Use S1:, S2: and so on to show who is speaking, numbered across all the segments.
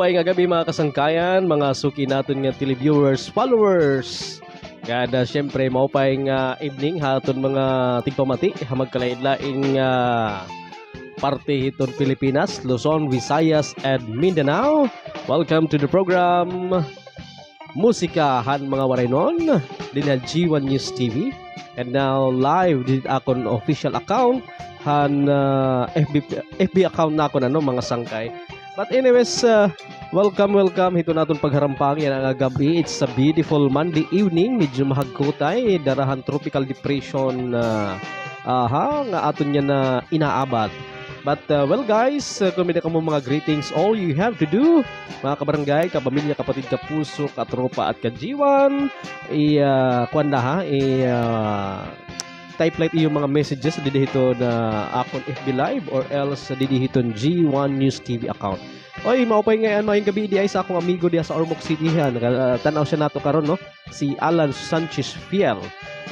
S1: Maupay nga gabi mga kasangkayan, mga suki natin nga televiewers, followers. Kada syempre maupay nga evening haton mga tigpamati, magkalain-laing parte hiton Pilipinas, Luzon, Visayas, and Mindanao. Welcome to the program Musikahan mga Waraynon din G1 News TV. And now live din akon official account han FB account na ako mga sangkay. But anyways, welcome hito naton pagharampang yan ang gabi. It's a beautiful Monday evening, medyo mahagkutay, darahan tropical depression nga aton yan na inaabad. But well guys, kung may mo mga greetings, all you have to do, mga kabarangay, kapamilya, kapatid, kapuso, katropa at kajiwan, type like yung mga messages dito na akong FB Live or else dito G1 News TV account. Oy, maupay ngayon maayong gabi di ay sa akong amigo diya sa Ormoc City han. Tanaw siya nato karon no, si Alan Sanchez Fiel.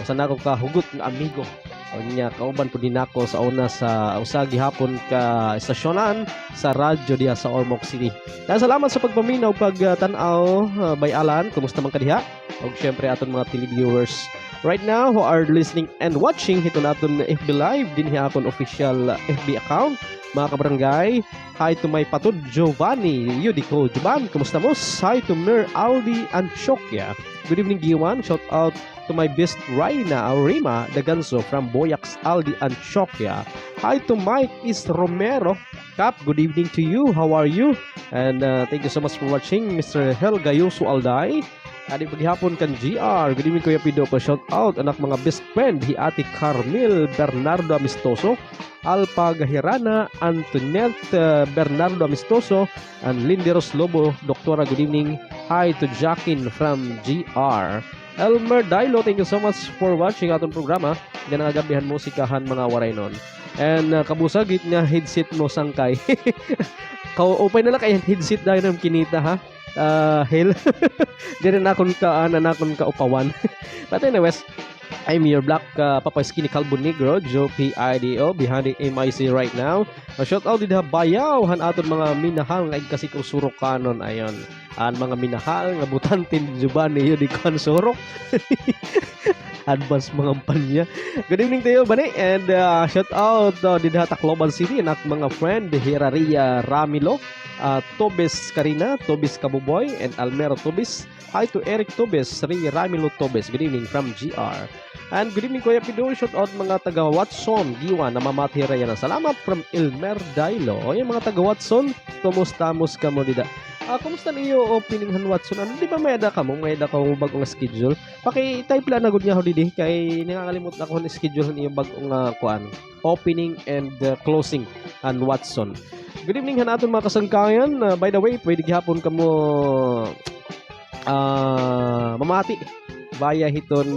S1: Sa nako kahugot nga amigo. O niya kauban po din ako sa una sa usagi hapon ka estasyonan sa radyo diya sa Ormoc City. Kaya salamat sa pagpaminaw pag-tanaw by Alan. Kumusta man ka diha? O syempre aton mga televiewers right now who are listening and watching hito naton FB Live din hiya akong official FB account. Mga kabarangay, hi to my patod Giovanni Yudico Juban, kumusta mo? Hi to Mer Aldi Anchokya. Good evening Giwan, shout out to my best Raina Aurima Daganso from Boyax Aldi Anchokya. Hi to Mike Is Romero Cap, good evening to you, how are you? And thank you so much for watching Mr. Helga Yosu Alday. Adi paghihapon kan GR. Good evening Kuya Pido, pa shout out anak mga best friend hi Ate Carmel Bernardo Amistoso, Alpa Gahirana, Antoinette Bernardo Amistoso, and Linderos Lobo. Doktora, good evening. Hi to Jackin from GR. Elmer Dailo, thank you so much for watching atong programa. Yan ang agabihan musikahan mga Waraynon. And kabusagit nga headset mo sangkay. Upay na lang kay headset dahil ng kinita ha. Hell. Di rin akong kaupawan. But anyways, I'm your black Papa Skinny Calvo Negro, Joe PIDO, behind the MIC right now. Shout out din ha bayaw han aton mga minahal nga kasi ko surok kanon ayon. Ang mga minahal nga butantin juban niyo di kan surok. Advance mga panya. Good evening to you, Bani. And shout out din ha Tacloban City anak mga friend Hiraria Ramilo, Tobes Karina, Tobes Kabuboy, and Almero Tobes. Hi to Eric Tobes, Ri Ramilo Tobes. Good evening from GR. And good evening Kuya Pido, shout out mga taga Watson, Giwa na mamatira yan. Salamat from Elmer Dailo. O yung mga taga Watson, kumusta ka mo dida? Kumusta niyo opening han Watson? Ano, di ba may ada ka mo? May ada ka mo bagong schedule? Paki-type lang na good niya ho didi. Kay nakakalimot na ako ni schedule niyo bagong opening and closing han Watson. Good evening han aton mga kasangkayan. By the way, pwede gihapon ka mo mamati via hiton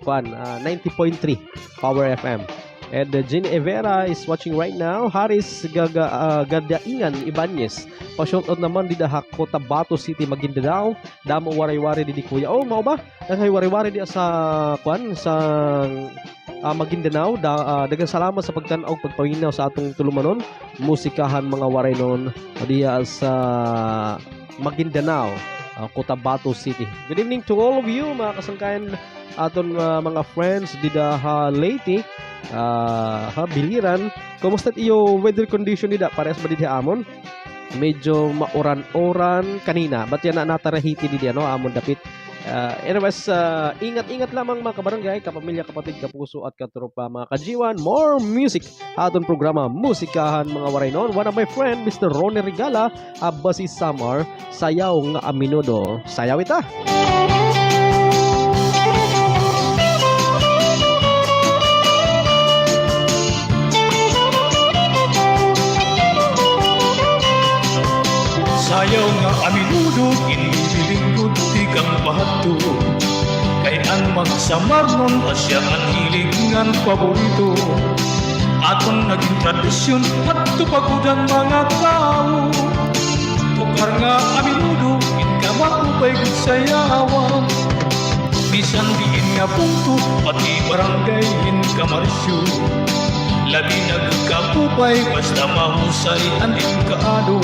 S1: 90.3 Power FM. And Jenny Evera is watching right now. Haris Gadaingan Ibanez. Pa-shoutout naman di da Cotabato City, Maguindanao. Damo waray-wari di kuya. Oh, mao ba? Nanghay waray-wari di sa Maguindanao. Daghang salamat sa pagtan-aw pagpawinaw sa atong tulumanon. Musikahan mga Waraynon diya sa Maguindanao, Cotabato City. Good evening to all of you mga kasangkayan aton mga friends dida Leyte, Biliran. Kumusta iyo weather condition dida? Parehas ba dida amon? Medyo mauran-oran kanina. But yan na natarahiti dida amon dapit. Anyways, ingat-ingat lamang mga kabarangay, kapamilya, kapatid, kapuso at katropa mga kajiwan. More music aton programa Musikahan mga Waraynon. One of my friend Mr. Ronnie Regala, Abasi Samar, sayaw nga aminudo. Sayaw ita.
S2: Sayaw nga aminudo, inibilingkod tikang bahato. Kay ang magsamar nun, asya ang hilig ngan paborito. Atong naging tradisyon at tupagod ang mga tao. Tukar nga aminudo, inkamakupay kong sayawan. Bisan diin nga punto, pati barangay inkamarasyo. Labi nagkakupay, basta mahusay ang inkaado.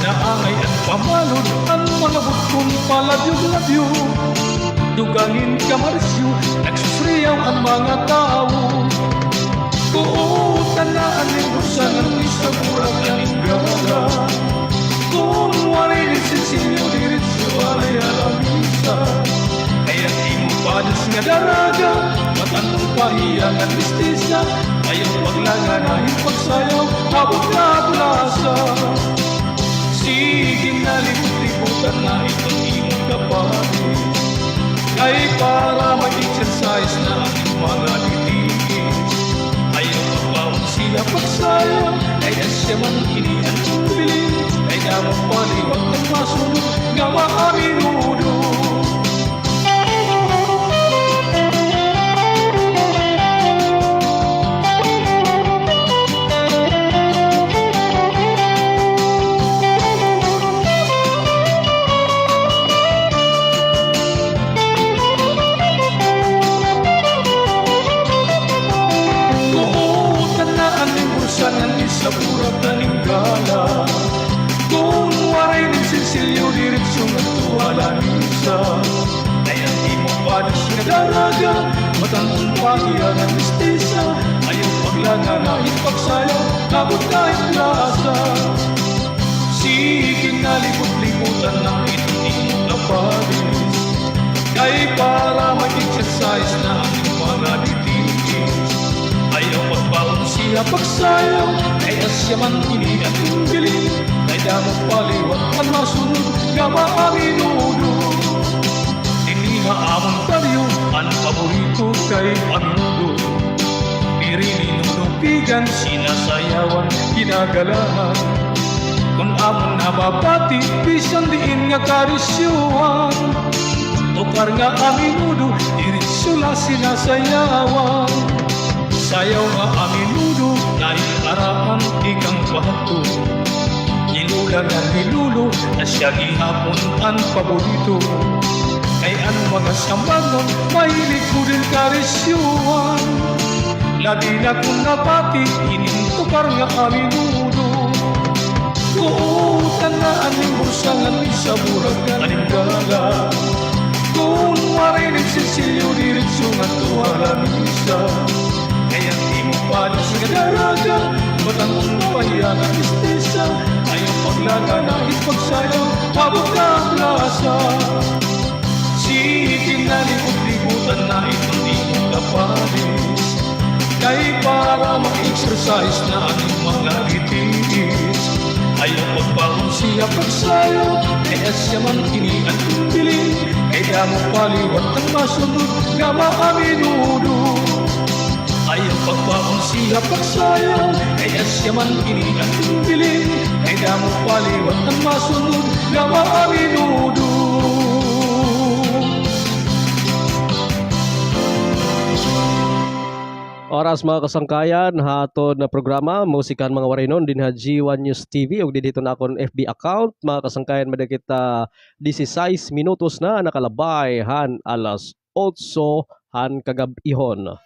S2: naangay at pamalod ang mga butkong palabyo-labyo. Dugangin kamarsyo, nagsusriyaw ang mga tao. Kuutan na aning bursangan ni sa burag ng gala. Kung warin sinsinyo diritso alay alamisa. Kaya di mo padas nga daraga, matantong pahiyangan mistisa. Ayaw paglanganahin pagsayaw, habot na bulasa. Sige na libut-libutan na itong imong kapatid. Ay para mag-exercise na ating mga titigis. Ayaw magbawang sila pagsayaw, ay asya man inian kong bilin. Ay damang paliwag ng masunod, nga maaminudo. Sangan ni sa burag na ninggala. Kung waray ng sinsilyo diretsyo ng tuwala nisa. Kaya di mo padas nga daraga, matangong pahiya ng mistisa. Ayaw paglanga na ipagsayaw, kabot na iplasa. Sige na libut-libutan ng itong imong kapalis. Kay para mag-exercise na ang mga titigis. Ayaw magbaon siya pagsayaw, ay asya man inian kong bilin. Ay damang paliwag ang masunod, nga maaminudo. Iniha among karyo, ang paborito kay Anudo. Pirininulupigan, sinasayawan, ginagalahan. Kung among nababati, bisan diin nga karisyuhan. Tukar nga aminudo, diritsula sinasayawan. Sayaw nga aminudo, dahil arapan ikang bato. Nilula nga nilulo, na siya gihapon ang paborito. Kay ang mga samanon, mahilig ko din karisyuhan. Labi na kung napati, inintukar nga aminudo. Kuutan na aning bursangan, sa burag na ninggala. Kung marinig sinsilyo, diritsyo nga tuwala misa. Kaya di mo padas nga daraga, matangong pahiyangan mistisa. Ayaw paglaga na ipagsayaw, habot na ang lasa. Sige na libut-libutan na itong imong kapalis. Kay para mag-exercise na aning mga titigis. Ayaw pagbaon siya pagsayaw, kaya siya man inian kong bilin. Kaya mo paliwat ang masunod, nga maaminudo. Ayaw pagbaon siya pagsayaw, kaya siya man inian kong bilin. Kaya mo paliwat ang masunod, nga maaminudo.
S1: Oras mga kasangkayan, hatod na programa, musikan mga warinon din ha G1 News TV ug dito na akong FB account. Mga kasangkayan, madakita 16 minutos na nakalabay han alas 8 han kagabihon.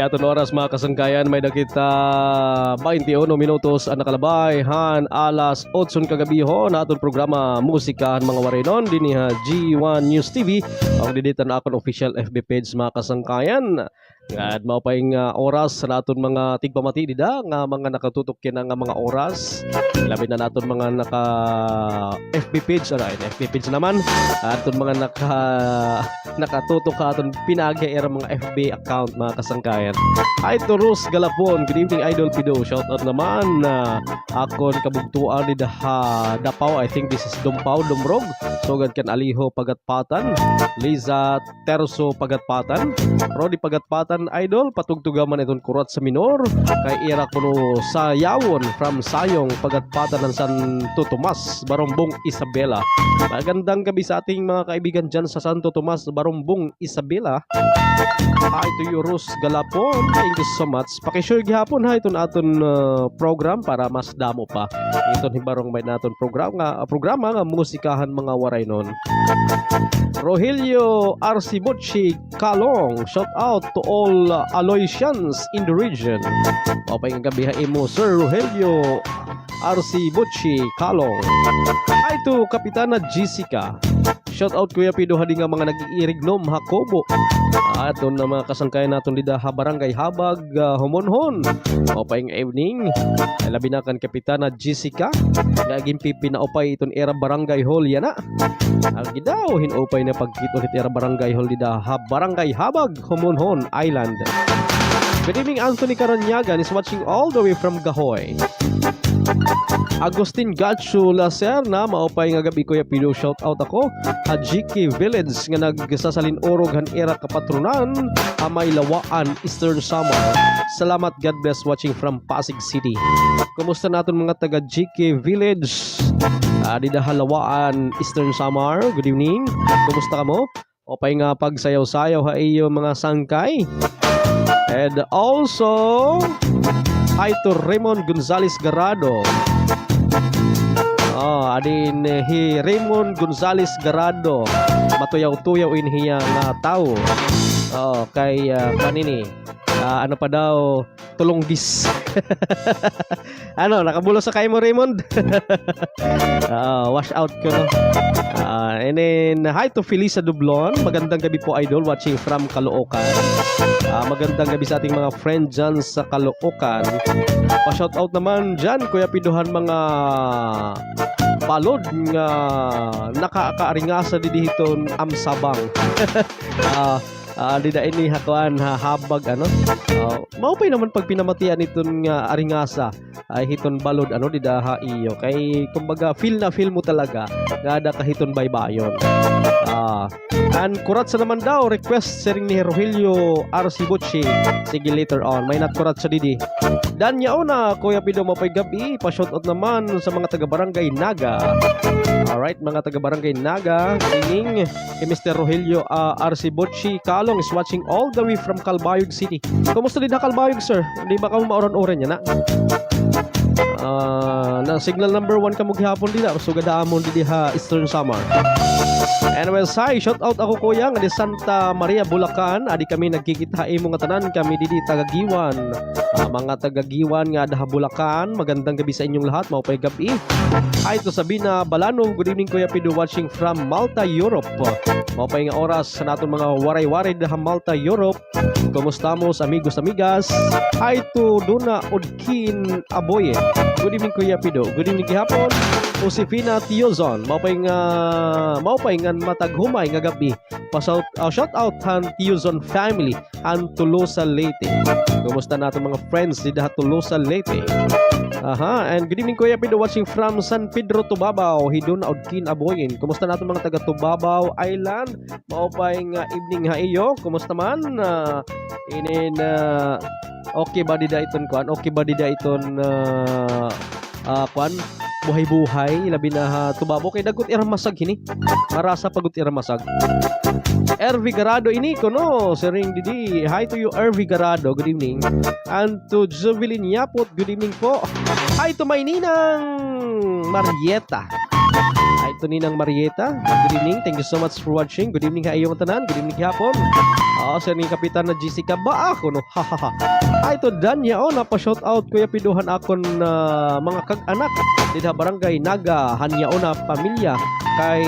S1: aton oras mga kasangkayan, may nakita 21 minutos ang nakalabay han alas 8 kagabiho na aton programa musikahan mga warinon dinhi G1 News TV ang diditan akon official FB page mga kasangkayan. At maupay nga oras sa naton mga tigpamati dida nga mga nakatutok kina nga mga oras. Labi na naton mga naka FB page FB page naman aton mga nakatutok ka aton pinagi era mga FB account mga kasangkayan. Hi to Rose Galapon, good evening Idol Pido. Shout out naman akon kabugtuan ni Dapaw. I think this is Dumpaw Dumrog. Sugad kan Aliho Pagatpatan, Liza Terso Pagatpatan, Rodi Pagatpatan Idol, patugtugaman itong kurat sa minor kay ira kuno Sayawon from Sayong Pagatpatan ng Santo Tomas, Barombong Isabela. Magandang gabi sa ating mga kaibigan dyan sa Santo Tomas, Barombong Isabela. Hi to you Rose Galapon, thank you so much. Pakishare gihapon ha itong aton program para mas damo pa itong hibarong may naton programa nga musikahan mga waray nun. Rogelio Arcibucci Kalong, shout out to all Aloysians in the region. Mapay nga gabi mo Sir Rogelio Arcibucci Kalong. Hi to Kapitana Jessica, shout out Kuya Pido hadi nga mga nag-iirignom Hakobo. Aton na mga kasangkayan naton dida Barangay Habag Homonhon. Mapay nga evening labi na kan Kapitana Jessica naging pipi na upay iton era Barangay Hall yana. Agi daw hinupay na pagkito hit era Barangay Hall dida Barangay Habag Homonhon Island. Good evening Anthony Caranyagan is watching all the way from Gahoy. Agustin Gacho Lacer na maupay nga gabi Kuya Pido, shout out ako GK Village nga nagsasalin orog han era kapatronan Amay Lawaan Eastern Samar. Salamat, God bless, watching from Pasig City. Kumusta naton mga taga GK Village di Halawaan Eastern Samar? Good evening. Kumusta ka mo? Opay nga pagsayaw-sayaw ha iyo mga sangkay. And also hi to Raymond Gonzales Garado. Adin Raymond Gonzales Garado. Matuyaw-tuyaw inhiya nga tao. Kay kanini. Ano pa daw tulong dis. Ano, nakabulo sa kayo mo Raymond? Wash out ko no. And then hi to Felisa Dublon. Magandang gabi po Idol, watching from Caloocan. Magandang gabi sa ating mga friend dyan sa Caloocan. Pa-shout out naman dyan Kuya Pidohan mga palod nga nakakaaringasa didihiton amsabang. Dida ini hakuan habag ano. Maupay naman pag pinamatian iton nga aringasa ay hiton balod ano dida ha iyo kay kumbaga feel mo talaga nga ada kahiton baybayon. And kurat sa naman daw request sering ni Rogelio Arcibucci. Sige later on may not kurat sa didi. Dan yauna Kuya Pido mapay gabi pa shout out naman sa mga taga Barangay Naga. Alright mga taga Barangay Naga, meaning Mr. Rogelio Arcibucci Kalong is watching all the way from Calbayog City. Kumusta din na Calbayog sir? Hindi ba ka mauran-uran yan na? Na signal number 1 ka mo gihapon dila so gadaamon di ha Eastern Samar. Anyways, hi, shout out ako kuya nga di Santa Maria Bulacan. Adi kami nagkikita imo nga tanan kami didi tagagiwan. Mga tagagiwan nga daha Bulacan. Magandang gabi sa inyong lahat. Maupay gabi. Hi to Sabina Balano. Good evening Kuya Pido, watching from Malta, Europe. Maupay nga oras sa naton mga waray-waray daha Malta, Europe. Kumusta mo amigos amigas? Hi to Duna Odkin Aboye. Good evening Kuya Pido. Good evening gihapon. Josefina Tiozon. Maupay nga mataghumay nga gabi. Shout out han Tiozon family han Tolosa Leyte. Kumusta nato mga friends di Tolosa Leyte? And good evening Kuya Pido, watching from San Pedro Tubabao. Hidon Odkin Aboyin. Kumusta nato mga taga Tubabao Island? Maupay nga evening ha iyo. Kumusta man? Okay ba dida iton kuan? Okay ba dida iton kuan? Buhay-buhay labi na Tubabo kay dagot irang masag hini. Marasa pagut irang masag. RV Garado ini kono sering didi. Hi to you RV Garado. Good evening. And to Jovelyn Yapot. Good evening po. Hi to my ninang Marieta. Hi to Ninang Marieta. Good evening. Thank you so much for watching. Good evening kayong tanan. Good evening hapon. Sa ni Kapitan na Jessica ba ako no? Hahaha. Ito Danya napa-shout out Kuya Piduhan akon mga kag-anak dito barangay Naga Hanyaona pamilya kay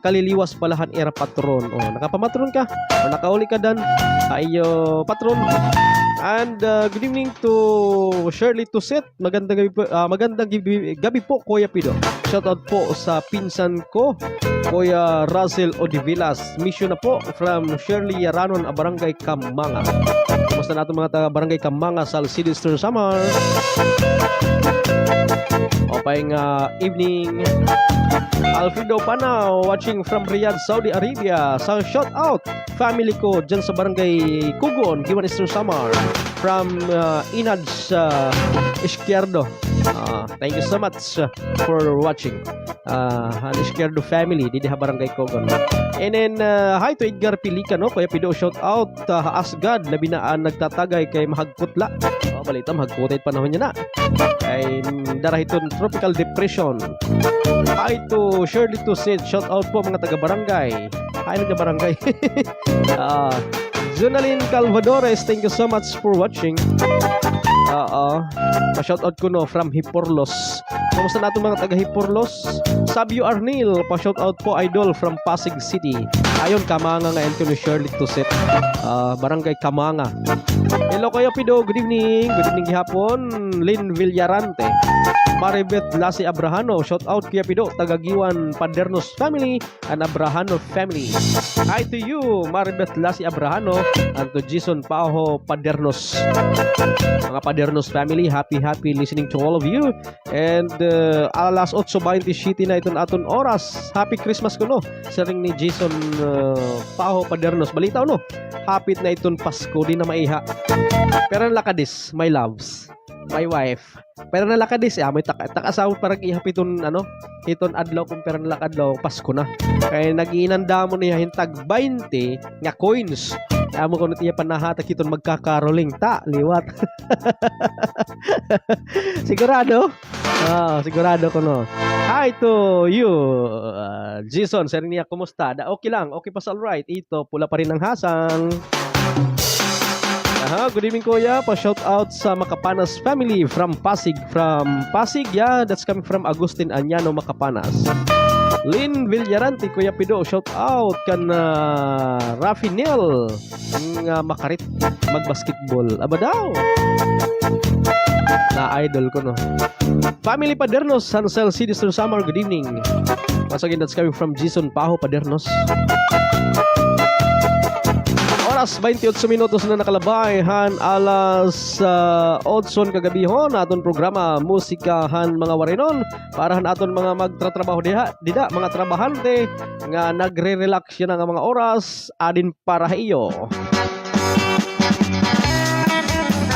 S1: kaliliwas palahan era patron. Nakapamatron ka o nakauli ka dan ayo patron. And good evening to Shirley Tuset. Magandang gabi po Kuya Pido. Shout out po sa pinsan ko Kuya Russell Odivilas. Mission na po from Shirley Yaranon, Barangay Kamanga. Kumusta na itong mga taga Barangay Kamanga sa Sinister Summer? Opayng evening. Alfredo Panao watching from Riyadh, Saudi Arabia. Sa shout out family ko dyan sa Barangay Kugon, Giwan Eastern Samar from Inads Izquierdo. Thank you so much for watching. Izquierdo family di Barangay Kugon. And then hi to Edgar Pilicano, Kuya Pido shout out Asgad na binaan nagtatagay kay Mahagputla. Balita mahagputay panahon niya na. Ay darahiton tropical depression. Hi to Shirley Tuset, shout out po mga taga-barangay. Hi taga-barangay. Junalyn Calvadores, thank you so much for watching. Pa-shout out ko no from Hiporlos. Kamusta natin mga taga-Hiporlos? Sabio Arnil, pa-shout out po idol from Pasig City. Ayon Kamanga nga ento ni Shirley Tuset. Barangay Kamanga. Hello Kuya Pido, good evening. Good evening hapon. Lynn Villarante. Maribeth Lassie Abrahano, shout out Kuya Pido, taga-Giwan Padernos family and Abrahano family. Hi to you, Maribeth Lassie Abrahano, and to Jason Paho Padernos. Mga Padernos family, happy listening to all of you. And alas 8:27 na iton aton oras. Happy Christmas ko no. Sa ring ni Jason Paho Padernos. Balita no. Happy na iton Pasko di na maiha. Pero lakadis, my loves, my wife. Pero nalakadis may takasaw parang ihapiton iton adlaw kung pero nalakadlaw Pasko na. Kaya nagiinanda mo niya hintag 20 nga coins. Amo ko nitiya panahatak iton magkakaroling ta liwat. Sigurado? Sigurado ko no. Hi to you, Jason. Sir niya kumusta? Okay lang. Okay pa sa alright. Ito pula pa rin ang hasang. Good evening Kuya. Pa-shout out sa Makapanas family from Pasig. From Pasig, yeah, that's coming from Agustin Anyano, Makapanas. Lynn Villarante, Kuya Pido, shout out kan Rafi Neal ng makarit magbasketball. Aba daw. Na idol ko no. Family Padernos, Hansel Sinister Summer, good evening. Once again, that's coming from Jason Paho Padernos. Oras 28 minutos na nakalabay alas 8 kagabihon aton programa Musikahan mga Warinon para aton mga magtratrabaho dida mga trabahante nga nagre-relax yan nga mga oras adin para iyo.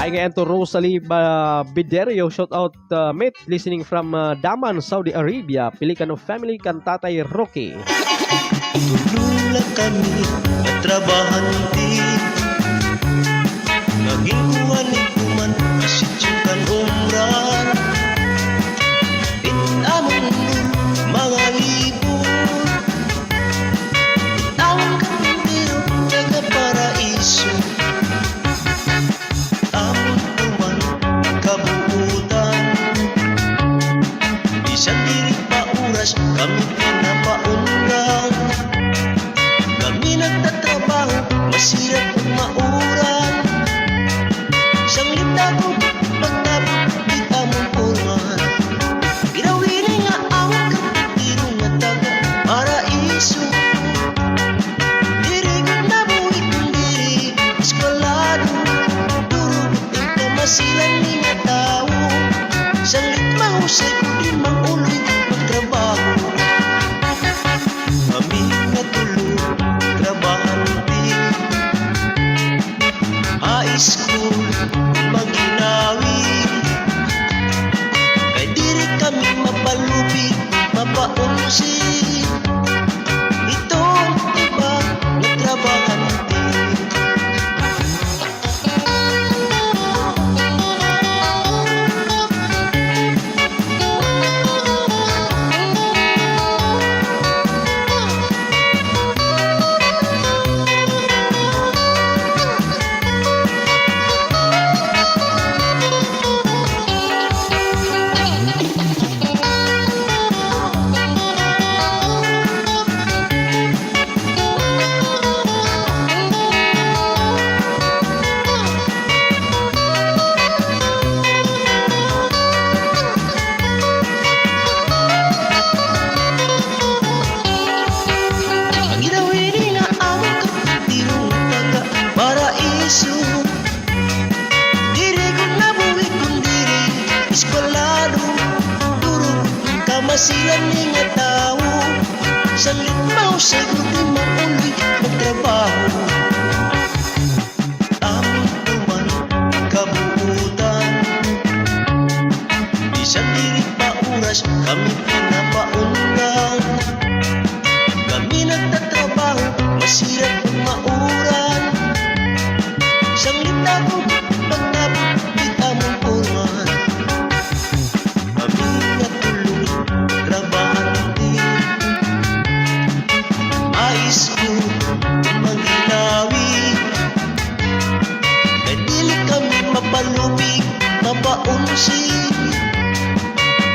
S1: Ay ngayon to Rosalie Biderio, shout out mate listening from Daman, Saudi Arabia. Pilicano family kan Tatay Rocky.
S3: Tulula kami at trabahante naging kuwan kasitsukan umrah Among mga libo ang kandero nagaparaiso among tuman kabuutan isang diri pa oras kami pinapaundan kami nagtatrabaho masirap kung mauran sang litago pagtabot di among pulman ginawin nga ang kapatiro nga taga paraiso diri ko nabuhi kung diri eskwalado durubot ang kamasilan ni nga tao sang litmahusay ko di manguloy pagtrabaho kami nga tulog trabahante high school maginawi kay diri kami mapalupi mapaunsi ito iba nga trabahante mahusay kung di mauloy magtrabaho. Aming tuman kabuutan, bisan diri pa oras kami pinapaundan. Kami nagtatrabaho, masirap kung mauran. Sanglit ako, pagtapos di among purman. Kami natulog, trabahan din. Mais ko maginawi, kay dili kami mapalubig, mapaunsi.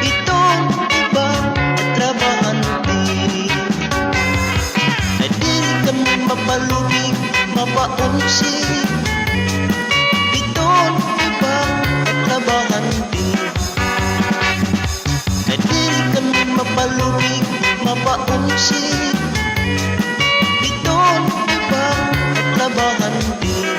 S3: Itong iba at trabahan din, kay dili kami mapalubig, mapaunsi. Itong iba at trabahan din, kay dili kami mapalubig, mapaunsi. Itong iba at trabahan din.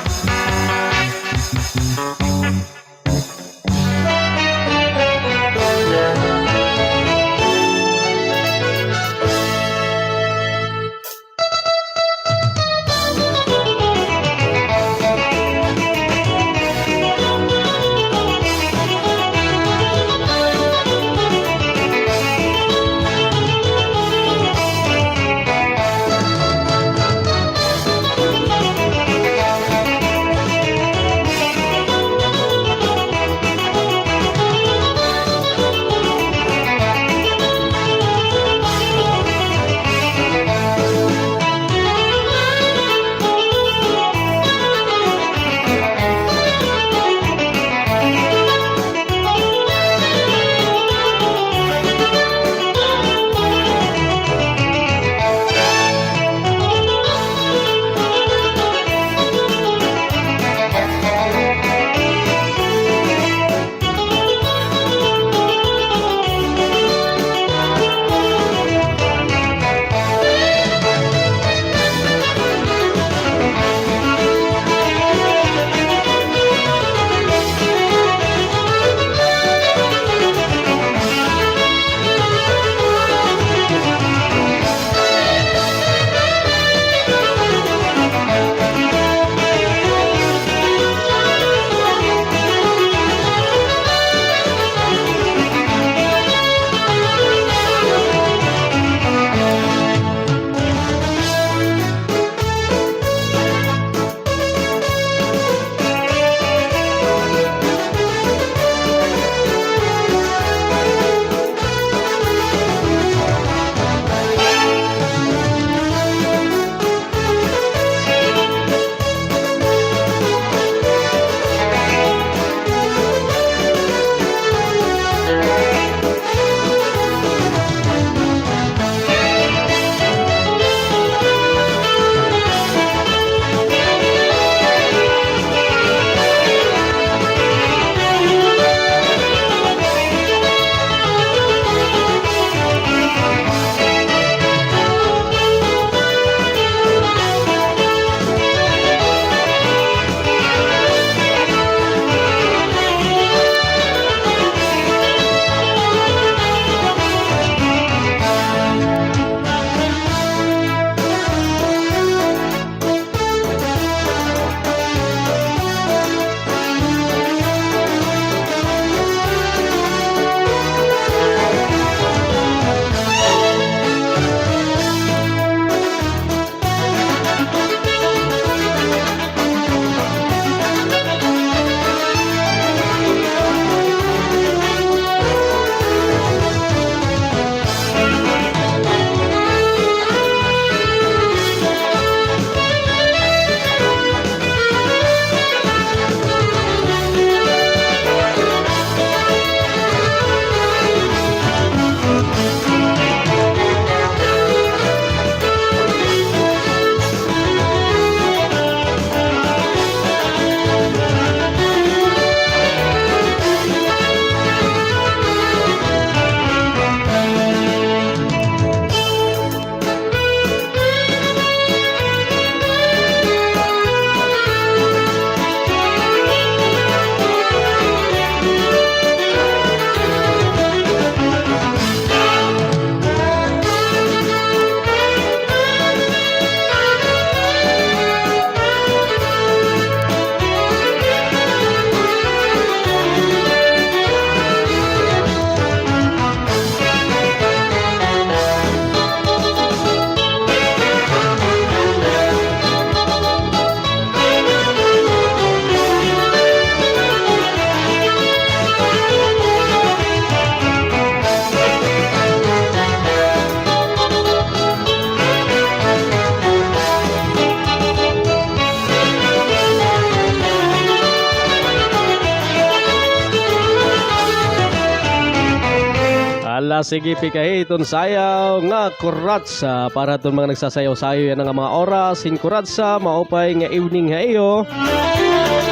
S1: Ala sige pikahiton sayaw nga kuratsa para ton mga nagsasayaw-sayo yan nga mga oras hin kuratsa maupay nga evening ha iyo.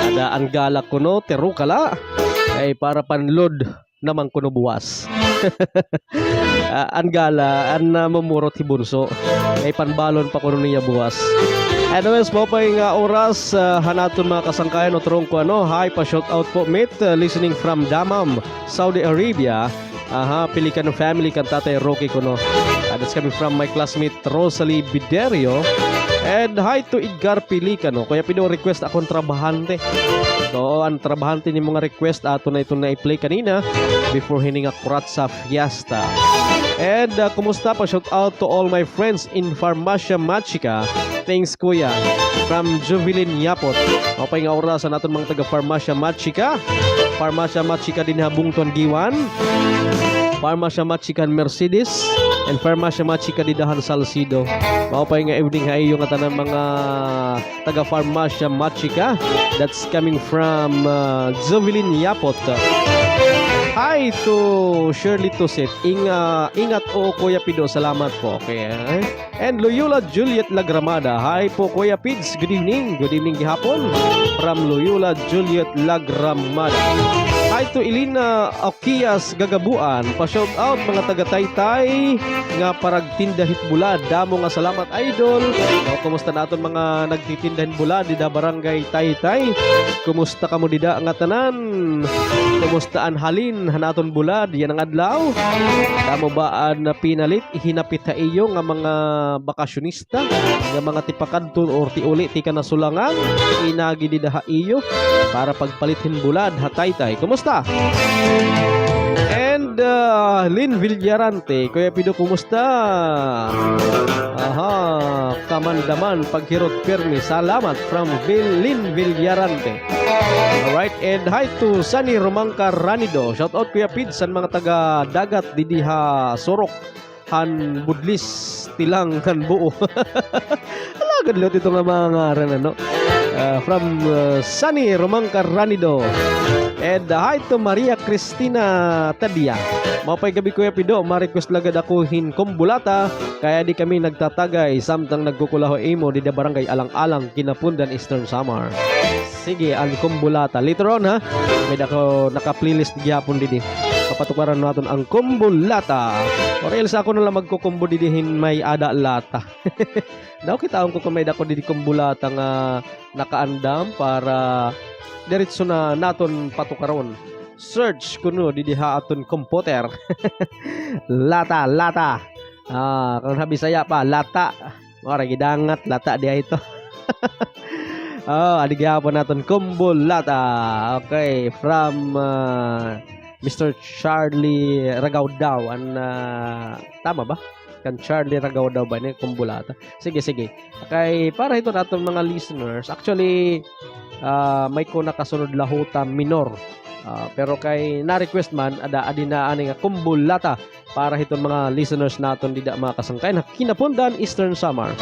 S1: Ada ang galak kuno teru kala ay para panlod namang kuno buwas. Ang gala an mamurot hibunso ay panbalon pa kuno niya buwas. Anyways, maupay nga oras hanaton mga kasangkayan o turong ko ano. Hi pa shout out po mate listening from Dammam, Saudi Arabia. Pelican family kan tatay Rocky kuno. That's coming from my classmate Rosalie Biderio. And hi to Edgar Pelicano. Kaya pido request akong trabahante. So, ang trabahante ni mga request ato na ito na i-play kanina before hininga kurat sa fiesta. And kumusta pa? Shout out to all my friends in Farmacia Machika. Thanks kuya. From Jubilin Yapot. Okay nga oras sa natin mga taga Farmacia Machika. Farmacia Machika din habung tuan Giwan. Farmacia Machika Mercedes. And Farmacia Machika didahan Salcido. Maupay nga evening ha yung tanan mga taga Farmacia Machika. That's coming from Jovelyn Yapot. Hi to Shirley Tusit. Ingat o Kuya Pido. Salamat po. Okay. And Loyola Juliet Lagramada. Hi po Kuya Pids. Good evening. Good evening gihapon. From Loyola Juliet Lagramada. Hi to Elina Okias Gagabuan. Pa-shout out mga taga-Taytay nga paragtindahit bulad. Damo nga salamat idol. Kumusta naton mga nagtitindahin bulad dida barangay Taytay? Kumusta kamo dida nga tanan? Kumusta an halin hanaton bulad yan ang adlaw? Damo ba na pinalit ihinapit ta iyo nga mga bakasyonista nga mga tipakadton or tiuli ti kanasulangan inagi dida iyo para pagpalitin bulad ha Taytay. Kumusta? And Lynn Villarante, Kuya Pido, kumusta? Kamandaman, paghirot permi. Salamat from Lynn Villarante. Alright, and hi to Sunny Romangka Ranido. Shout out Kuya Pid sa mga taga dagat didiha Sorok han Budlis tilang kan buo. Alagad lot ito nga mga ran ano. From Sunny Romangka Ranido. And hi to Maria Cristina Tadia. Mapay gabi Kuya Pido, ma-request lagad ako hin kumbulata kaya di kami nagtatagay samtang nagkukulaho imo di da barangay Alang-alang Kinapundan Eastern Samar. Sige, ang kumbulata. Later on ha, may ako naka-playlist gyapon didi. Kapatukaran natin ang kumbulata. Or else ako na lang magkukumbo didihin may ada lata. Daw kita ang kukumay dako didi kumbulata nga nakaandam para diretso na naton patukaron. Search kuno didiha aton computer. Lata. Kung sabi saya pa lata. Ora gidangat lata dia ito. Adigya po naton kumbulata. Okay, from Mr. Charlie Ragaudaw. Tama ba? Kan Charlie Ragaudaw ba ni kumbulata? Sige. Okay, para ito naton mga listeners. Actually, may ko nakasunod lahuta minor. Pero kay na-request man, adi na ani nga kumbulata para hiton mga listeners naton dida mga kasangkayan. Kinapundan Eastern Samar.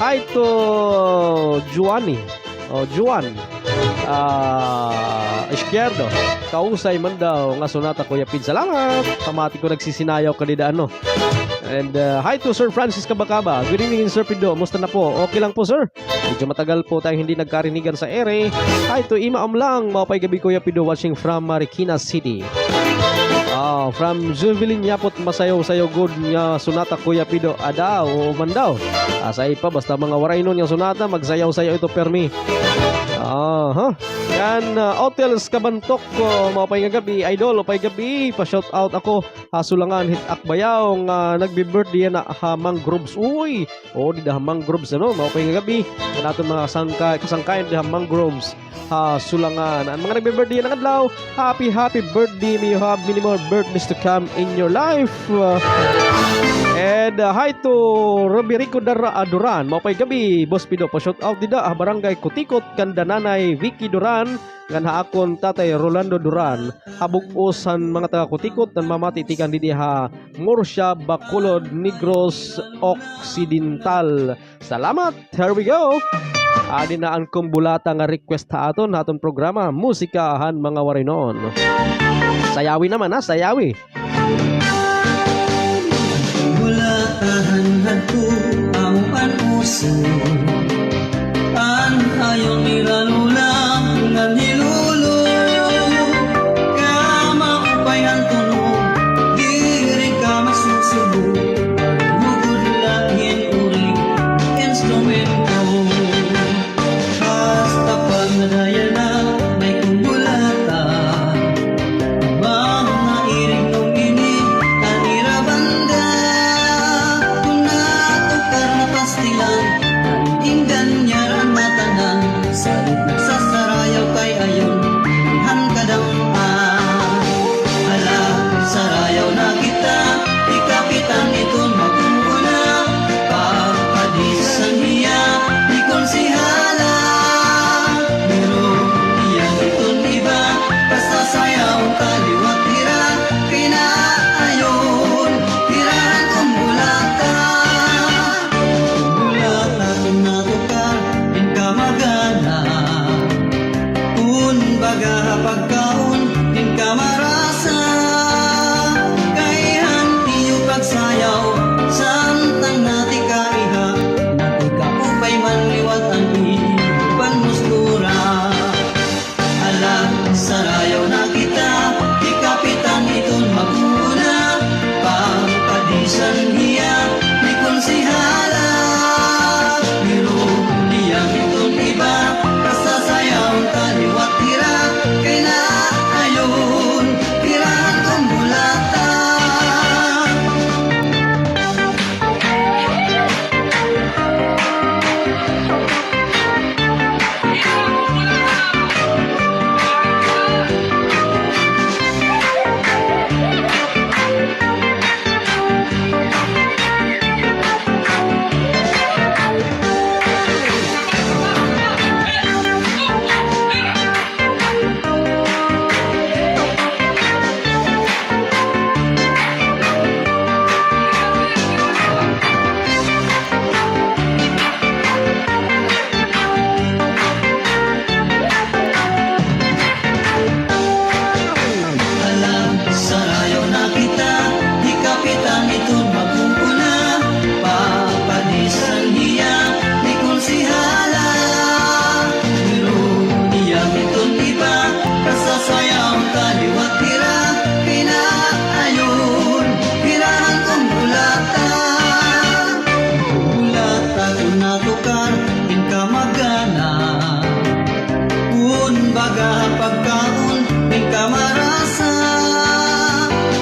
S1: Hi to Juani. Juan. Izquierdo. Kausay man daw nga sunata Kuya Pid. Salamat. Pamati ko nagsisinayaw kadida ano. And hi to Sir Francis Kabakaba. Good evening Sir Pido. Musta na po? Okay lang po sir. Medyo matagal po tayong hindi nagkarinigan sa ere. Hi to Ima Amlang. Mapay gabi Kuya Pido watching from Marikina City. From Juvelin Yapot masayaw-sayaw good nga sunata Kuya Pido. Adaw o mandaw. Asay pa basta mga waray nun yung sunata magsayaw-sayaw ito permi. Yan Hotels Kabantok ko mapay nga gabi idol opay gabi pa shout out ako Sulangan hit akbayaw nga nagbi-birthday na mangroves uy di da mangroves ano mapay nga gabi naton mga kasangkayan di mangroves Sulangan ang mga nagbi-birthday na adlaw happy birthday may you have many more birthdays to come in your life. And hi to Roberico Duran. Mapay gabi, Boss Pido. Pa-shout out dida barangay Kutikot kandananay Vicky Duran. Ngan haakon tatay Rolando Duran. Habug-usan mga taga Kutikot nan mamatitikan didi ha Murcia, Bacolod, Negros Occidental. Salamat. Here we go. Adi na ang kumbulata nga request ha aton programa Musikahan mga warinon. Sayawi naman sayawi.
S3: Bulatahan hadto ang panuso an ayon nilalulang nga nilulo ka maupayan tunog diri ka masusubo bugod langin uring instrumento basta pag nadaya na may kumbulata bang nairing nung ini kanira banda kung natukar na pastilan inggan nyaran matanan salit nagsasarayaw kay ayon ihan kadampan ala sarayaw na kita di kapitan iton magmula pagpadisan niya di konsihala pero iyan iton iba basta sayaw kaliwat tira kinaayon tirahan kong bulata bulata kung natukar in ka magana kun baga pagkaon in ka marasa kay hantiyo pagsayaw samtang nati ka iha nati ka upay manliwat ang iban mustura ala sarayaw na kita di kapitan iton magmuna pagpadisan hiya di konsihala pero diyang iton iba kasasayaw kaliwat tira kay naayon tirahan kong bulata alam sarayaw na kita di kapitan iton magkumpuna papadisan hiya di konsihala pero diyang iton iba kasasayaw kaliwat tira kinaayon tirahan kong bulata bulata kung natukar in ka magana kun baga pagkaon in ka marasa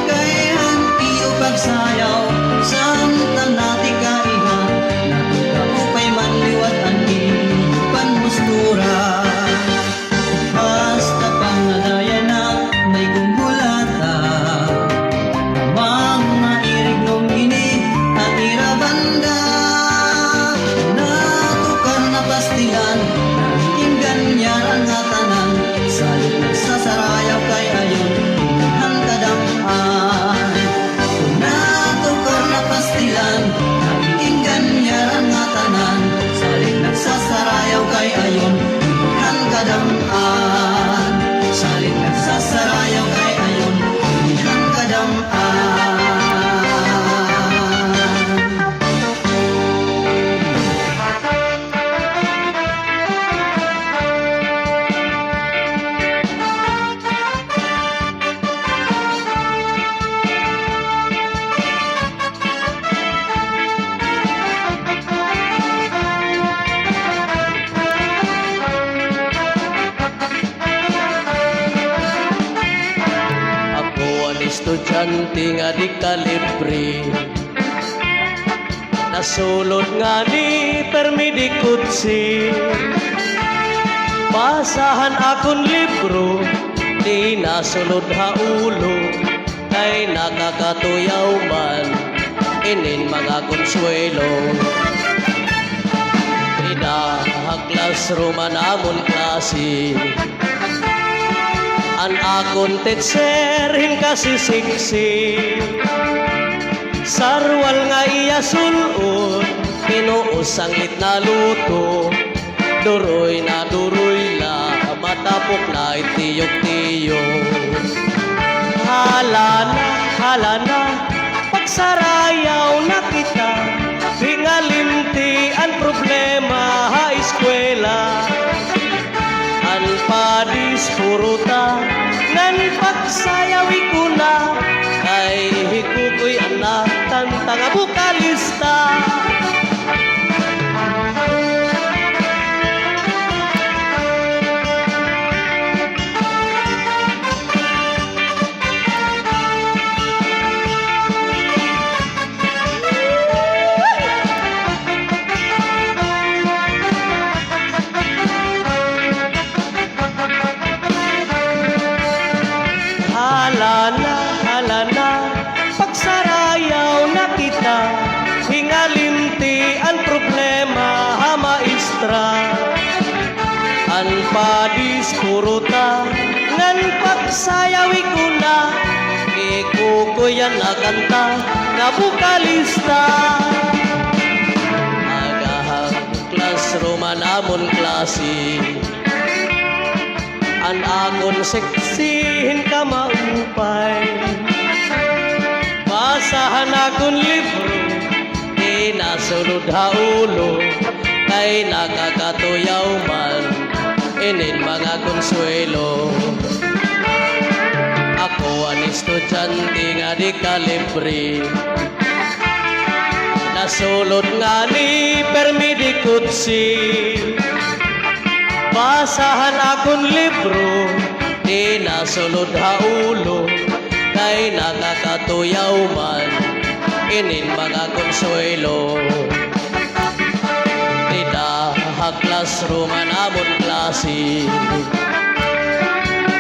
S3: kay hantiyo pagsayaw samtang nati ka iha nati ka upay manliwat ang ipan mustura basta pang nadaya na may kumbulata amang nairig nung ini at irabanda natukar na pastilan inggan nyaran nga tanan salit nagsasarayaw kay ayon ihan kadampan natukar na pastilan inggan nyaran nga tanan salit nagsasarayaw kay ayon ihan kadampan salit nagsasarayaw kay ayon ihan kadampan
S4: Ako ang estudyante nga di kalibre nasulod nga ni permi di kutsi basahan akong libro di nasulod haulo kay nakakatuyaw man inin mga konsuelo classroom an amon klase an akon teacher hinkasisiksi sarwal nga iya sulod pinuos ang na luto duroy la matapok na itiyok-tiyok hala na, pagsarayaw na kita, hingalimti ang problema ha eskwela. An padis puruta, nan pagsayawi ko na, kay hikukoy anak tantang bukalista. Hala na, pagsarayaw na kita, hingalimti ang problema ha maestra. An padis puruta, ngan pagsayawi ko na, ikukuyan na kanta na bukalista. Agahang classroom an amon klase, an akon seksihin ka maupay. Basahan akon libro, di nasunod ha ulo, kay nakakatuyaw man, inin mga konsuelo. Ako an estudyante nga di kalibre, nasulod nga ni permidikutsi. Basahan akong libro, di nasulod ha ulo, kay nakakatuyaw man, inin mga konsuelo. Di ha classroom an amon klase,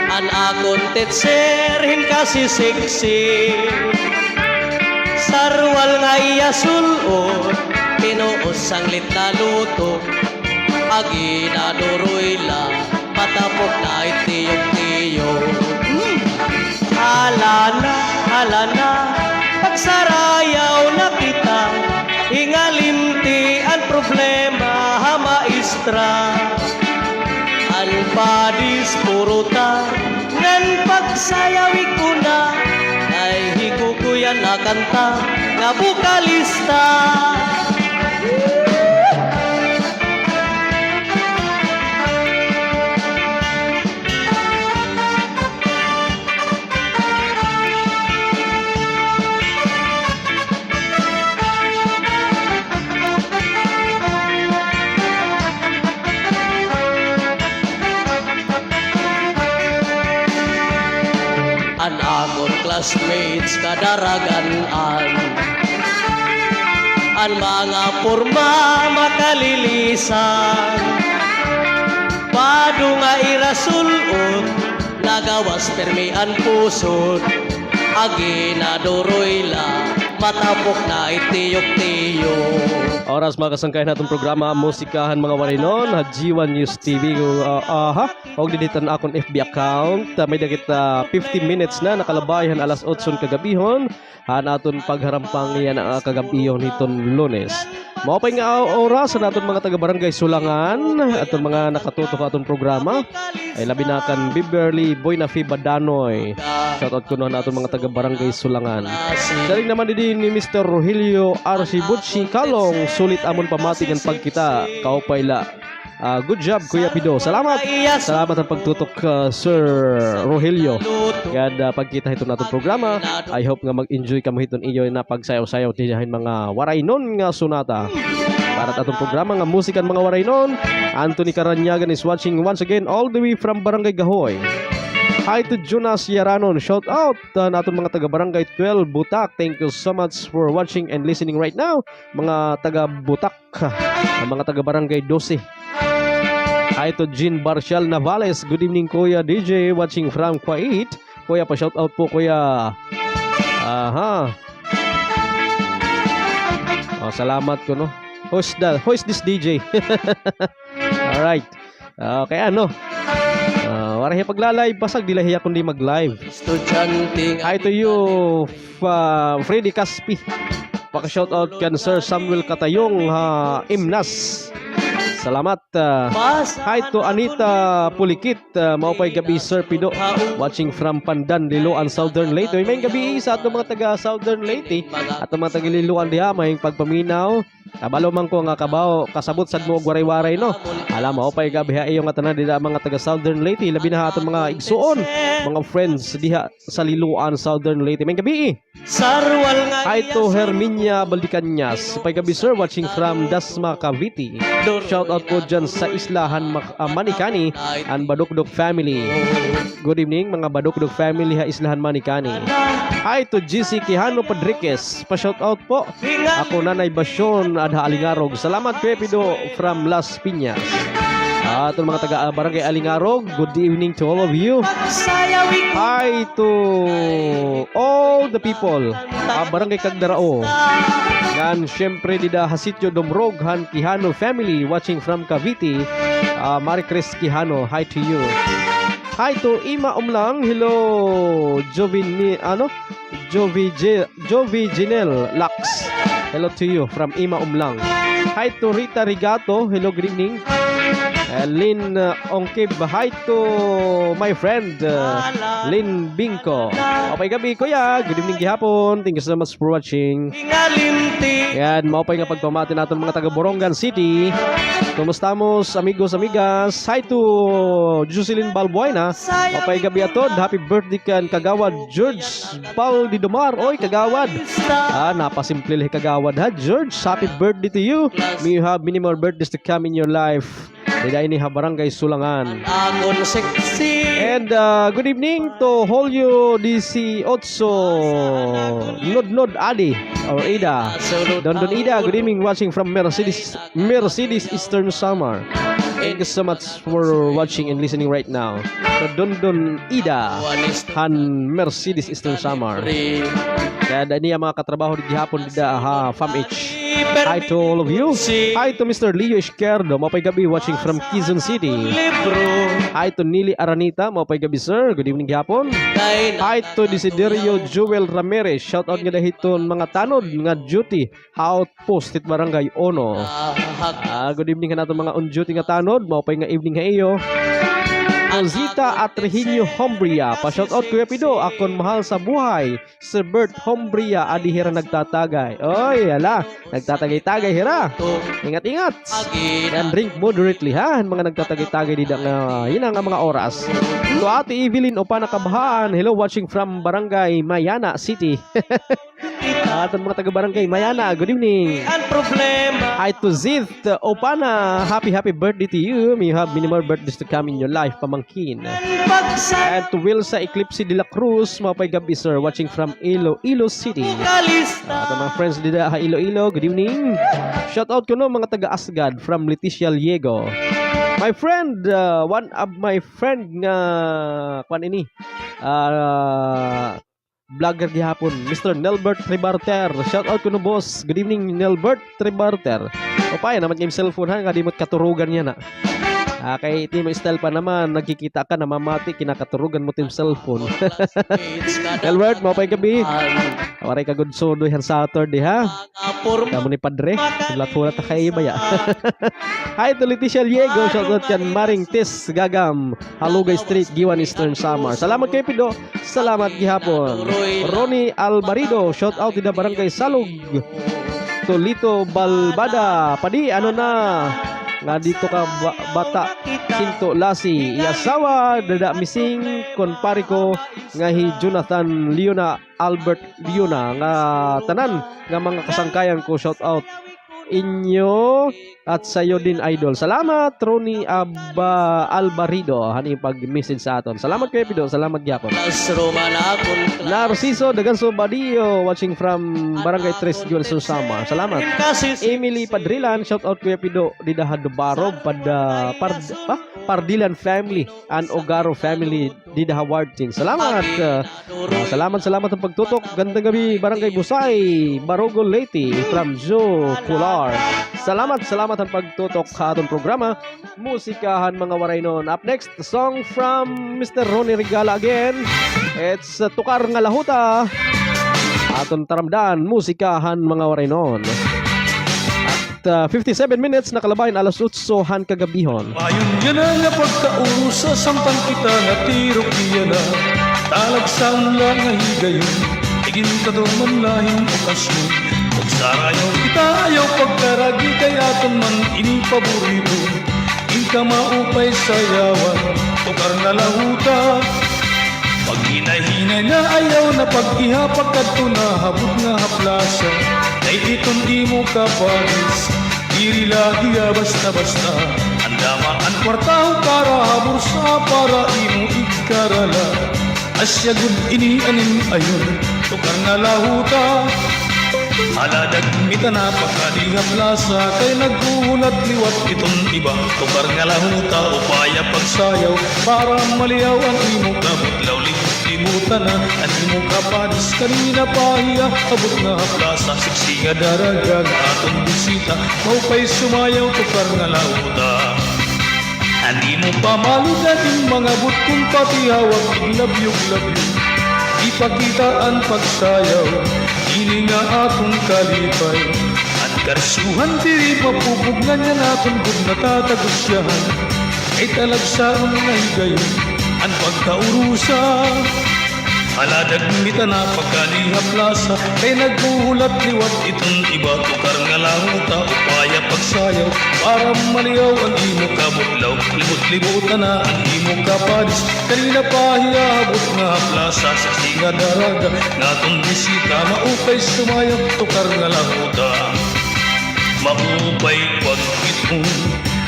S4: an akong teacher hinkasi siksi. Sarwal nga iya sulod, pinuos ang litna luto, agi na duroy la, patapok na itiyong-tiyong. Hala na, pagsarayaw na kita, hingalimti ang problema ha maestra. An padis puruta, ngan pagsayawi ko na, ay hikukuyan na kanta nga bukalista. An akon classmates kadaragan-an, an mga porma makalilisan, pado nga irasulod, nagawas permian pusod, agi na duroy la, matapok na itiyok-tiyok.
S1: Oras mga kasangkayan natong programa, musikahan mga warinon, G1 News TV. Huwag dinitan akong FB account. May dagit 50 minutes na nakalabayan alas 8 kagabihon. Naton pagharampang yan ang kagabihon niton Lunes. Maupay nga oras sa naton mga taga-barangay Sulangan at mga nakatutok atong programa ay labi na kan Beverly Boynafi Badanoy. Shoutout ko na naton mga taga-barangay Sulangan. Daling naman din ni Mr. Rogelio R.C. Butchi Kalong, sulit amon pamating ang pagkita. Kaupay la. Good job Kuya Pido. Salamat ang pagtutok Sir Rogelio. Yan pagkita ito natong programa. I hope nga mag-enjoy kamo hiton iyo na pagsayaw-sayaw tiyahin mga waraynon nga sunata. Para atong programa nga musikan mga waraynon. Anthony Karanyagan is watching once again all the way from Barangay Gahoy. Hi to Jonas Yaranon. Shout out natong mga taga Barangay 12 Butak. Thank you so much for watching and listening right now. Mga taga Butak, mga taga Barangay 12. Hi to Jean Barcial Navales. Good evening Kuya DJ, watching from Kuwait. Kuya pa shout out po Kuya. Salamat ko no. Who's this DJ? Alright. Okay ano. Warahi pagla-live pasag dilahiya kundi mag-live. Hi to you Freddy Caspi. Paka shout out kan Sir Samuel Katayong Imnas. Salamat. Hi to Anita Pulikit. Maupay gabi Sir Pido. Watching from Pandan, Liloan, Southern Leyte. May gabi sa atong mga taga Southern Leyte at mga taga Liloan diha may pagpaminaw. Kabalo man ko nga kabaw kasabot sad mo og waray-waray no. Alam mo pay gabi ha iyo nga tanan dida mga taga Southern Leyte labi na atong mga igsuon, mga friends diha sa Liloan, Southern Leyte. May gabi.
S3: Sarwal nga
S1: Hi to Herminia Baldicanyas. Pay gabi sir, watching from Dasma, Cavite. Shout out po dyan sa Islahan Manikani and Badukdok family. Good evening mga Badukdok family ha Islahan Manikani. Hi to GC Quijano Padriquez. Pa-shout out po. Ako Nanay Basyon Adha Alingarog. Salamat Pepido from Las Piñas. At mga taga Barangay Alingarog, good evening to all of you. Hi to all the people. Barangay Cagdarao. Yan, syempre dida Hasityo Domrog Han Quijano family watching from Cavite. Maricris Quijano, hi to you. Hi to Ima Umlang. Hello Jovi Janel Lax. Hello to you from Ima Umlang. Hi to Rita Rigato. Hello, good evening. Lynn Ongkib. Hi to my friend Lynn Bingko. Okay gabi kuya. Good evening gihapon. Thank you so much for watching. Yan, maupay nga pagpamati natin mga taga Borongan City. Kumusta mos amigos amigas. Hi to Jocelyn Balbuena. Maupay gabi atod. Happy birthday kan Kagawad George Paul Didomar. Oy Kagawad. Napasimple li Kagawad ha George. Happy birthday to you. May you have many more birthdays to come in your life. Dida ini ha Barangay Sulangan. And good evening to Holyo DC Otso Nod Adi or Ida. Don Ida, good evening watching from Mercedes Eastern Samar. Thank you so much for watching and listening right now. To Don Ida Han Mercedes Eastern Samar. Kaya niya mga katrabaho di hapon dida ha Fam H. Hi to all of you. Hi to Mr. Leo Izquierdo. Mapay gabi watching from Quezon City. Hi to Nili Aranita. Mapay gabi sir. Good evening hapon. Hi to Desiderio Joel Ramirez. Shout out nga dahiton mga tanod nga duty outpost it Barangay Ono. Good evening ka nato mga on duty nga tanod. Mapay nga evening ha iyo. Rosita Atrejinho Hombria. Pa-shout out Kuya Pido. Akon mahal sa buhay. Sir Bert Hombria. Adihira nagtatagay. Oy, ala. Nagtatagay-tagay hira. Ingat-ingat. And drink moderately ha. Mga nagtatagay-tagay dida nga. Yun ang mga oras. To Ate Evelyn Opana Kabahaan. Hello watching from Barangay Mayana City. Atong mga taga-barangay Mayana, good evening. Hi to Zith Opana. Happy birthday to you. May you have many more birthdays to come in your life, pamangkin. And to Wilsa Eclipse de la Cruz. Mapay gabi sir, watching from Iloilo City. Atong mga friends dida ha Iloilo, good evening. Shout out ko no mga taga-Asgad from Leticia Liego. My friend, one of my friend nga kwan ini vlogger gihapon, Mr. Nelbert Tribarter. Shout out ko no boss. Good evening Nelbert Tribarter. O pa naman yung cellphone ha, nga di mo't katurugan niya na. Kay Timo Style pa naman, nagkikita ka na mamati, kinakaturugan mo tim cellphone. Nelbert, mapay gabi. Waray ka good sodo yan Saturday ha. Kamu ni Padre, sulat-sulat ta kay baya. Hi to Leticia Liego. Shout out yan Maring Tis Gagam, Halugay Street, Giwan Eastern Samar. Salamat kay Pido. Salamat gihapon. Ronnie Albarido. Shout out ida Barangay Salug. Tolito Balbada. Padi ano na nga dito ka bata Sinto Lasi iasawa dada missing konpari ko nga hi Jonathan Leona Albert Leona nga tanan nga mga kasangkayan ko. Shout out inyo at sayo din idol. Salamat Ronnie Albarido hani pag-message sa aton. Salamat kay Pido. Salamat gyapon. Narciso Daganso Badio watching from Barangay Tres Giwan Sama. Salamat. Emily Padrilan. Shout out Kuya Pido dida Hadubarog Pardilan family and Ogaro family dida Hawarding. Salamat. Salamat ang pagtutok. Gandang gabi Barangay Busay Barogol Leyte from Joe Kular. Salamat ang pagtutok sa atong programa. Musikahan mga waraynon. Up next, the song from Mr. Ronnie Regala again. It's Tukar nga Lahuta. Aton taramdan, musikahan mga waraynon. 57 minutes na kalabayan alas 8 kagabihon.
S2: Mayon yan nga pagkausa samtang kita nga tirok niya na talagsan lang nga higayon igin ka daw man lahing okasyon ug sarayaw kita ayaw pagkaragi kay aton man ini paborito in ka maupay sayawan tukar nga lahuta pag hinahinay na ayaw na pag-ihapag kadto na habog nga haplasa kay iton di mo kabalis diri lahiya basta-basta andama ang kwartaho para bursa para imo ikarala asya gud ini anin ayon tukar nga lahuta aladag mita na pagkadiha plasa kay naghulat liwat itong iba tukar nga lahuta upaya pagsayaw para maliyaw ang imo kabutlaw libutan na ang imo kapadis kanina pahiya abot nga plasa siksi nga daraga nga atong bisita maupay sumayaw tukar nga lahuta hindi mo pa malugan yung mga butkong patihawag iglabyog-labyog ipakita ang pagsayaw ini nga atong kalipay ang karsuhan diri mapupugnan niya naton kung natatagusyahan ay talagsaon nga higayon ang pagkaurusa aladag mita na pagkaliha plasa kay naghuhulat liwat itong iba tukar nga lahuta upaya pagsayaw para maliyaw ang imo kabutlaw libot-libutan na ang imo kapadis kanina pahiabot nga plasa sa singa daraga nga atong bisita maupay sumayaw tukar nga lahuta maupay pagkitong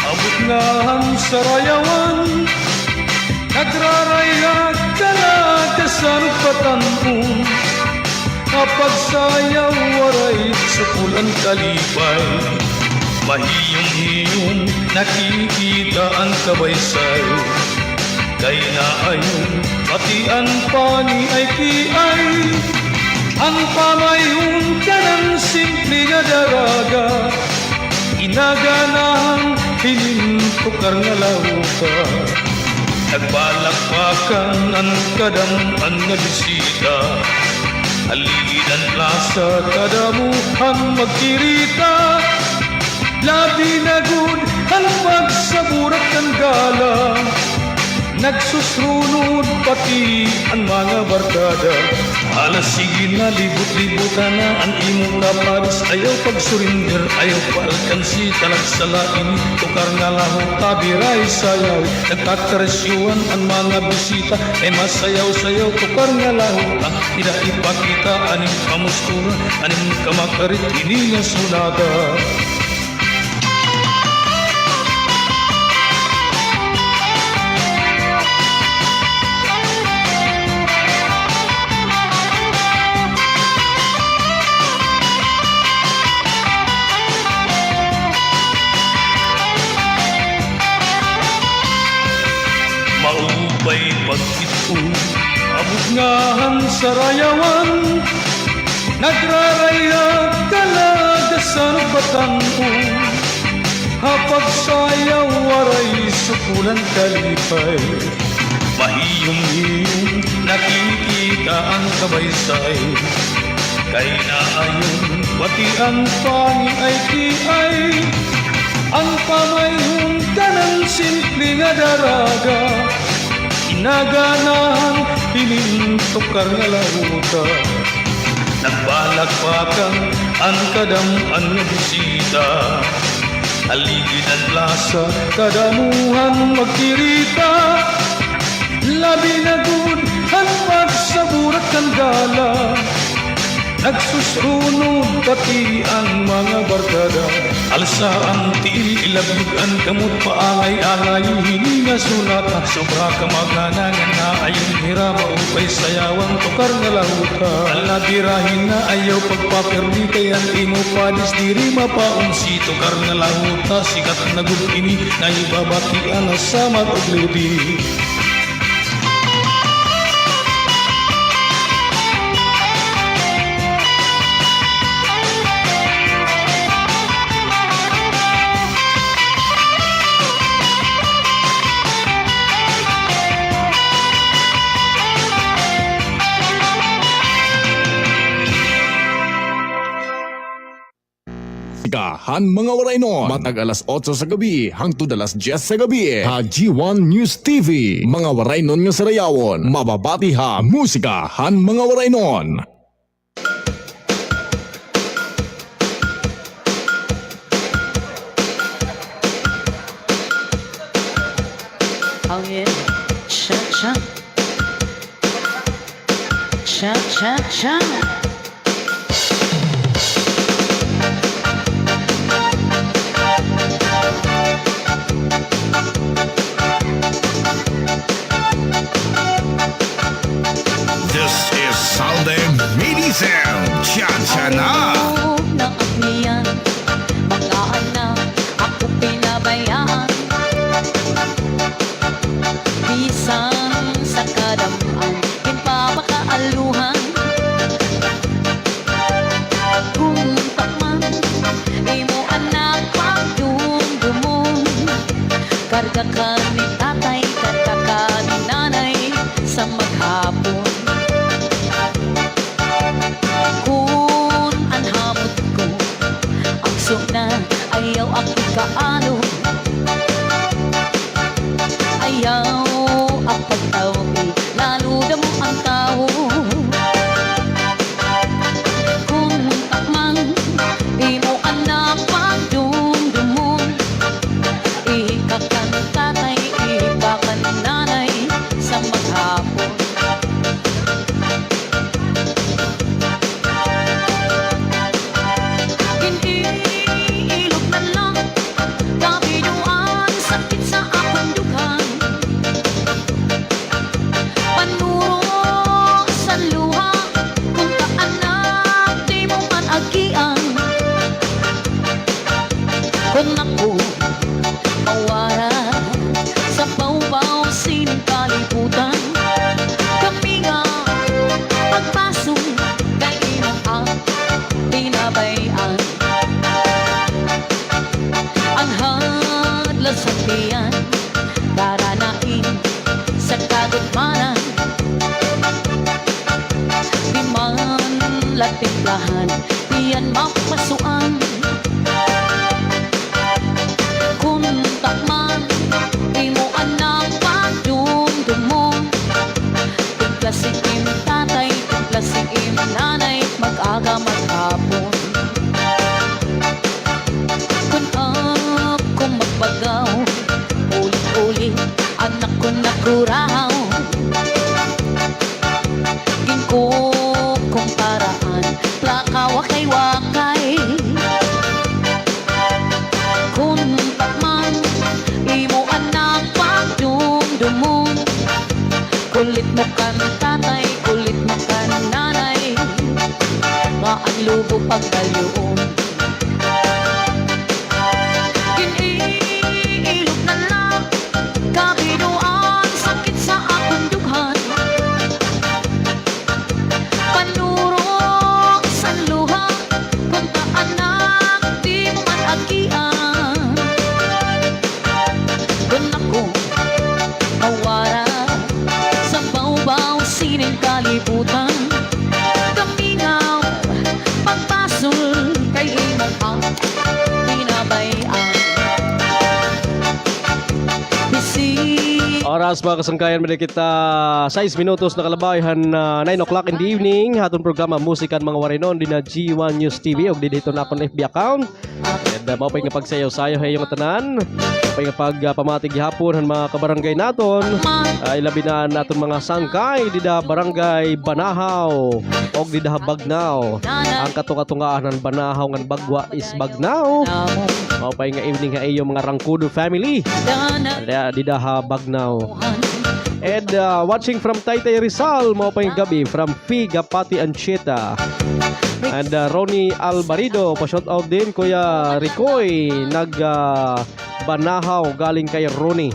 S2: abot nga ang sarayawan nagrarayag kalagasan patanong kapag sayaw waray sukulan kalipay mahiyong-hiyong nakikita ang kabaysay kay naayon pati ang pani ay kiay ang pamayon ka ng simple nga daraga inaganahan hinintukar nga lauta nagbalakpakan ang kadam-an nga bisita aligidan plasa kadamuhan magkirita labi na gud ang pagsaburat ng gala nagsusrunod pati ang mga barkada alas sige na libot-libutan na ang imong kapadis ayaw pagsurinder ayaw paalkansi talagsalain tukar nga lahong tabiray sayaw nagkakaresyuan ang mga bisita ay masayaw-sayaw tukar nga lahong ida ipakita aning kamustura aning kamakarit ini nga sunada maupay pagkito abot nga ang sarayawan nagrarayag kalagasan patanong hapag sayaw waray sukulan kalipay mahiyong-hiyong nakikita ang kabaysay kay naayon pati ang pani ay kiay ang pamayon ka ng simple nga daraga inaganahan hinintukar nga lahuta nagbalakpakan ang kadam-an nga bisita aligid ang plasa kadamuhan magkirita labi na gud ang pagsaburat ng gala nagsusunod pati ang mga barkada alsa ang tiil ilabyog ang kamot paangay-angay hininga sunata sobra ka maganangan na ayong hirama upay sayawang tukar nga lahuta alabirahin na ayaw pagpaperdi kay ang imo padis diri mapaunsi tukar nga lahuta sikat na gud ini na ibabatian na samad og ludi
S5: Ikahan mga waray nun. Matag alas 8 sa gabi hangtod alas 10 sa gabi. Ha G1 News TV. Mga waray nun nga sarayawon. Mababati ha musikahan mga waray nun.
S6: Oh yeah, cha cha, cha cha cha.
S5: This is Sunday Mini Sound. Cha-cha na.
S6: Ng akniyan, mga anak, ako pinabayaan. Bisan sa kadamaan, pinapakaaluhan. Kung takman, imo anak pagdumdumon. Karga ka ni tatay, karga ka ni nanay sa maghapon. Kung anhamot ko, ang suna ayaw ako kaano. Ayaw ang pagtawi, lalo na mo ang tao. Kung takman, imo anak pagdumdumon. Ihika ka ng tatay, ihika ka ng nanay sa maghapon. Iniilog na lang, kabinuan, sakit sa akong dughan. Panuro sa luha, kung kaanak di mo man agian. Kung ako mawara sa bawbaw sining kalibutan, kami nga pagpasong kay imong ang pinabayan. Ang hadlas sa tiyan, daranain sa kagutmanan. Di man latimplahan, diyan mapasuan. Kung takman, imo anak pagdumdumon. Tiglasik im tatay, tiglasik im nanay, mag-aga maghapon. Kung ako magbagaw, ulit-ulit anak ko nakuraw. Gingko kung paraan, plaka wakay-wakay. Kung takman, imo anak pagdumdumon. Kulit mo kan tatay, kulit mo kan nanay, nga ang lubo pagdalyuon. Iniilog na lang, kabinuan, sakit sa akong dughan. Panuro sa luha, kung kaanak di mo man agian. Kung ako mawara sa bawbaw sining kalibutan, kamingaw pagpasol kay imong ang pinabayan.
S1: Oras mga kasangkayan, mali kita 6 minutos na kalabayan na 9 o'clock in the evening. Hatong programa Musikan Mga Warinon din na G1 News TV o dito na akong FB account. And mapay nga pagsayaw-sayo hay yung tanan. Mapay nga pagpamatig hapon ang mga kabarangay naton. Ilabi na naton mga sangkay dida barangay Banahaw o dida Bagnaw. Ang katukatungaan ng Banahaw ng Bagwa is Bagnaw. Mapay nga evening ha iyo mga Rangkudo family. Dida Bagnaw. And watching from Taytay Rizal, mo pa yung gabi from Figa, Pati, Ancheta. And Ronnie Albarido, pa-shout out din Kuya Ricoy, Banahaw, galing kay Ronnie.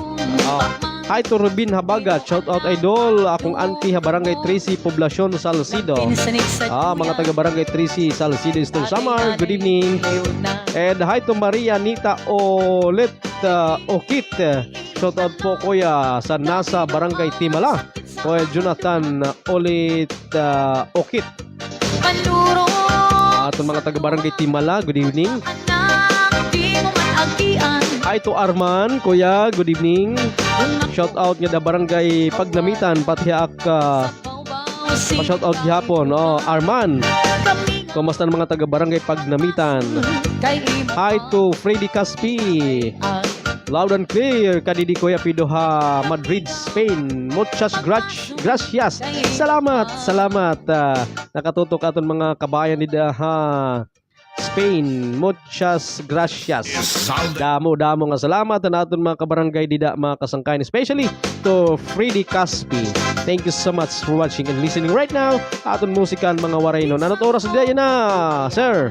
S1: Hi to Rubin Habagat, shout out idol, akong auntie Barangay Tracy, Poblacion, Salcido. Mga taga Barangay Tracy, Salcido, Eastern Samar, good evening. And hi to Maria Nita Olet Okit, shout out po kuya sa nasa Barangay Timala, Kuya Jonathan Olet Okit. Atong mga taga Barangay Timala, good evening.
S6: di mo man agian.
S1: Hi to Arman, kuya, good evening. Shout out nga da barangay Pagnamitan, pati pa-shout out gihapon. Oh, Arman,
S6: Kami
S1: kumusta ng mga taga barangay Pagnamitan?
S6: kay
S1: Hi to Freddy Caspi. Loud and clear, kadidi Kuya Pidoha, Madrid, Spain. Muchas gracias. Salamat. Nakatutok aton mga kabayan ni Daha Spain. Muchas gracias. Damo nga salamat na aton mga kabarangay dida mga kasangkayan, especially to Freddy Caspi. Thank you so much for watching and listening right now. Aton musikan mga warayno. Nanot oras dida na, sir.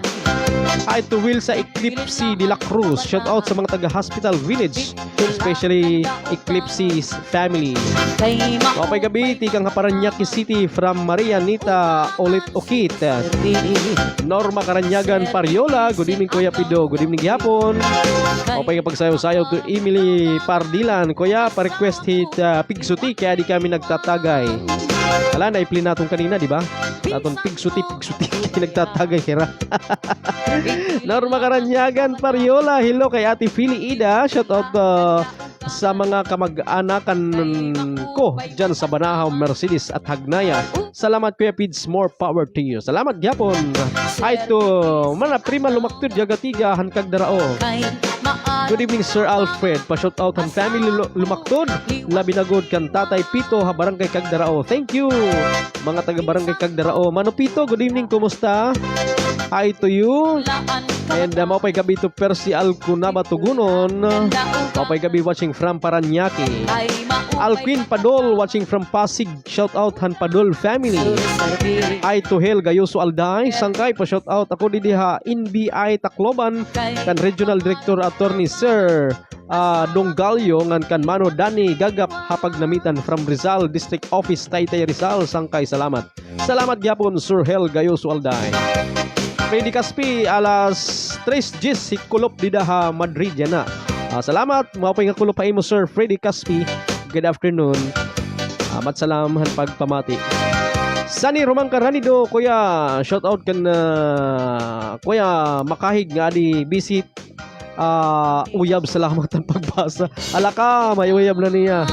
S1: Hi to Will sa Eclipse de la Cruz. Shout out sa mga taga Hospital Village, especially Eclipse family.
S6: kay
S1: Kapay gabi, tikang Haparanaque City from Maria Nita Olit Okit. Norma Karanyagan Pariola. Good evening Kuya Pido. Good evening gihapon. Kapay pagsayaw-sayaw to Emily Pardilan. Kuya, pa-request hit Pigsuti kaya di kami nagtatagay. Ala, na-play natin kanina, di ba? Naton Pigsuti nagtatagay kira. Norma Karanyagan Pariola. Hello kay Ate Philly Ida. Shout out sa mga kamag-anakan ko dyan sa Banahaw, Mercedes at Hagnaya. Salamat Kuya Pids, more power to you. Salamat gyapon. Hi to mana prima lumaktod jagatiga hankag darao.
S6: kay maan
S1: Good evening Sir Alfred. Pa-shout out ang family lumaktod. Labi na good kan Tatay Pito ha barangay Kagdarao. Thank you. Mga taga barangay Kagdarao. Mano Pito, good evening. Kumusta? Hi to you.
S6: laan
S1: And maupay gabi to Percy Alcunaba Tugunon. Maupay gabi watching from Paranaque.
S6: kay
S1: Alquin Padol watching from Pasig. Shout out Han Padol family. Hi to Hel Gayoso Alday. Sangkay pa shout out ako diha NBI Tacloban kan Regional Director Attorney Sir Donggalyo ngan kan Mano Dani Gagap Hapagnamitan from Rizal District Office Taytay Rizal. Sangkay salamat. Salamat gyapon Sir Hel Gayoso Alday. Freddy Caspi alas 3:10 hikulop di daha Madrid yan na. Salamat. Mapay nga kulop pa imo Sir Freddy Caspi. Good afternoon. Amat salamahan pagpamati. Sani Romang Caranido, kuya, shout out kan kuya makahig nga di visit uyab, salamat ang pagbasa. Alaka, may uyab na niya.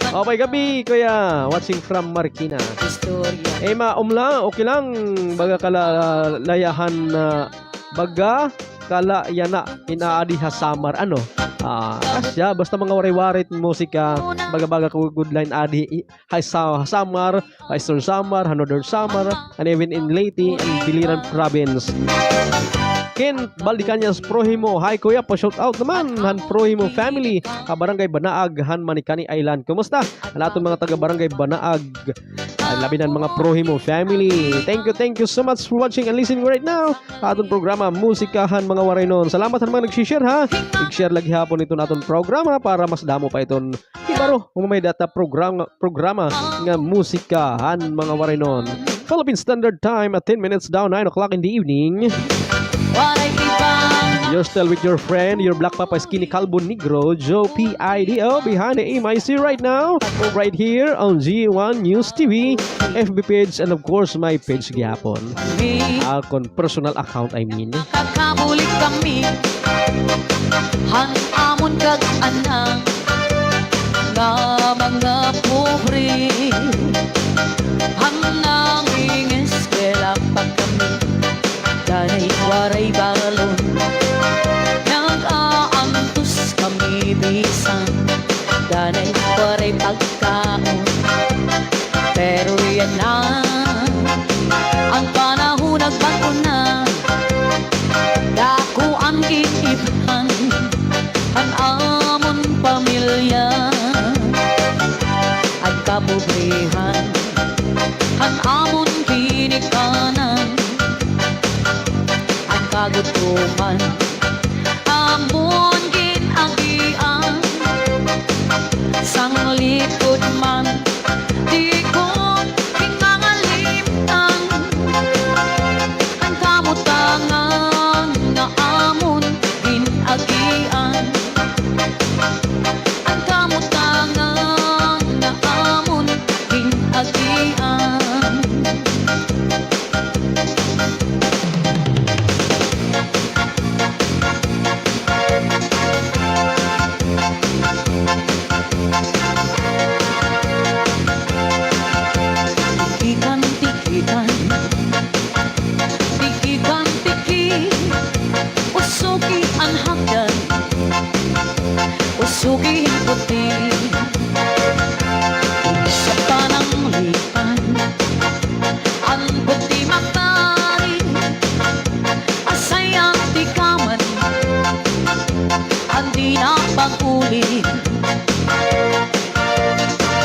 S1: Okay gabi, kuya, watching from Marikina.
S6: istorya
S1: Umla, okay lang. Baga kalalayahan baga kalayana inaadi ha samar. Ano? Asya, basta mga waray-warit musika, baga-baga ko good line adi hay samar, hay Sir Samar, Hanodor Samar, and even in Leyte and Biliran Province. Ken Baldicanyas Prohimo. Hi kuya, pa-shout out naman Han Prohimo family, Barangay Banaag, Han Manicani Island. Kumusta? Ang ating mga taga Barangay Banaag, labinan mga Prohimo family. Thank you so much for watching and listening right now. Atong programa Musikahan mga Waraynon. Salamat ang mga nag-share ha. I-share lagi hapon ito natong programa para mas damo pa iton ibaro may data programa nga Musikahan mga Waraynon. Philippine Standard Time at 10 minutes down 9 o'clock in the evening.
S6: waray ibang
S1: You're still with your friend, your Black Papa Skinny Calvo Negro, Joe Pido, behind the MIC right now, right here on G1 News TV, FB page, and of course my page gihapon. Akon personal account, I mean.
S6: kakabulik kami han amon kag anang nga mga pobre han nanging eskwela pa kami danay waray balon nag-aantos kami bisan danay waray pagkaon pero yan na ang panahon nagbago na dako ang iibhan ang amon pamilya at kabubrehan ang amon pinikanan ang kagutuman amon ginagian sang likod man di ko kinangalimtan ang kamutangan nga amon ginagian ang kamutangan nga amon ginagian suging puti sa pananglipan ang puti magtari asayang tikaman ang di na pag-ulit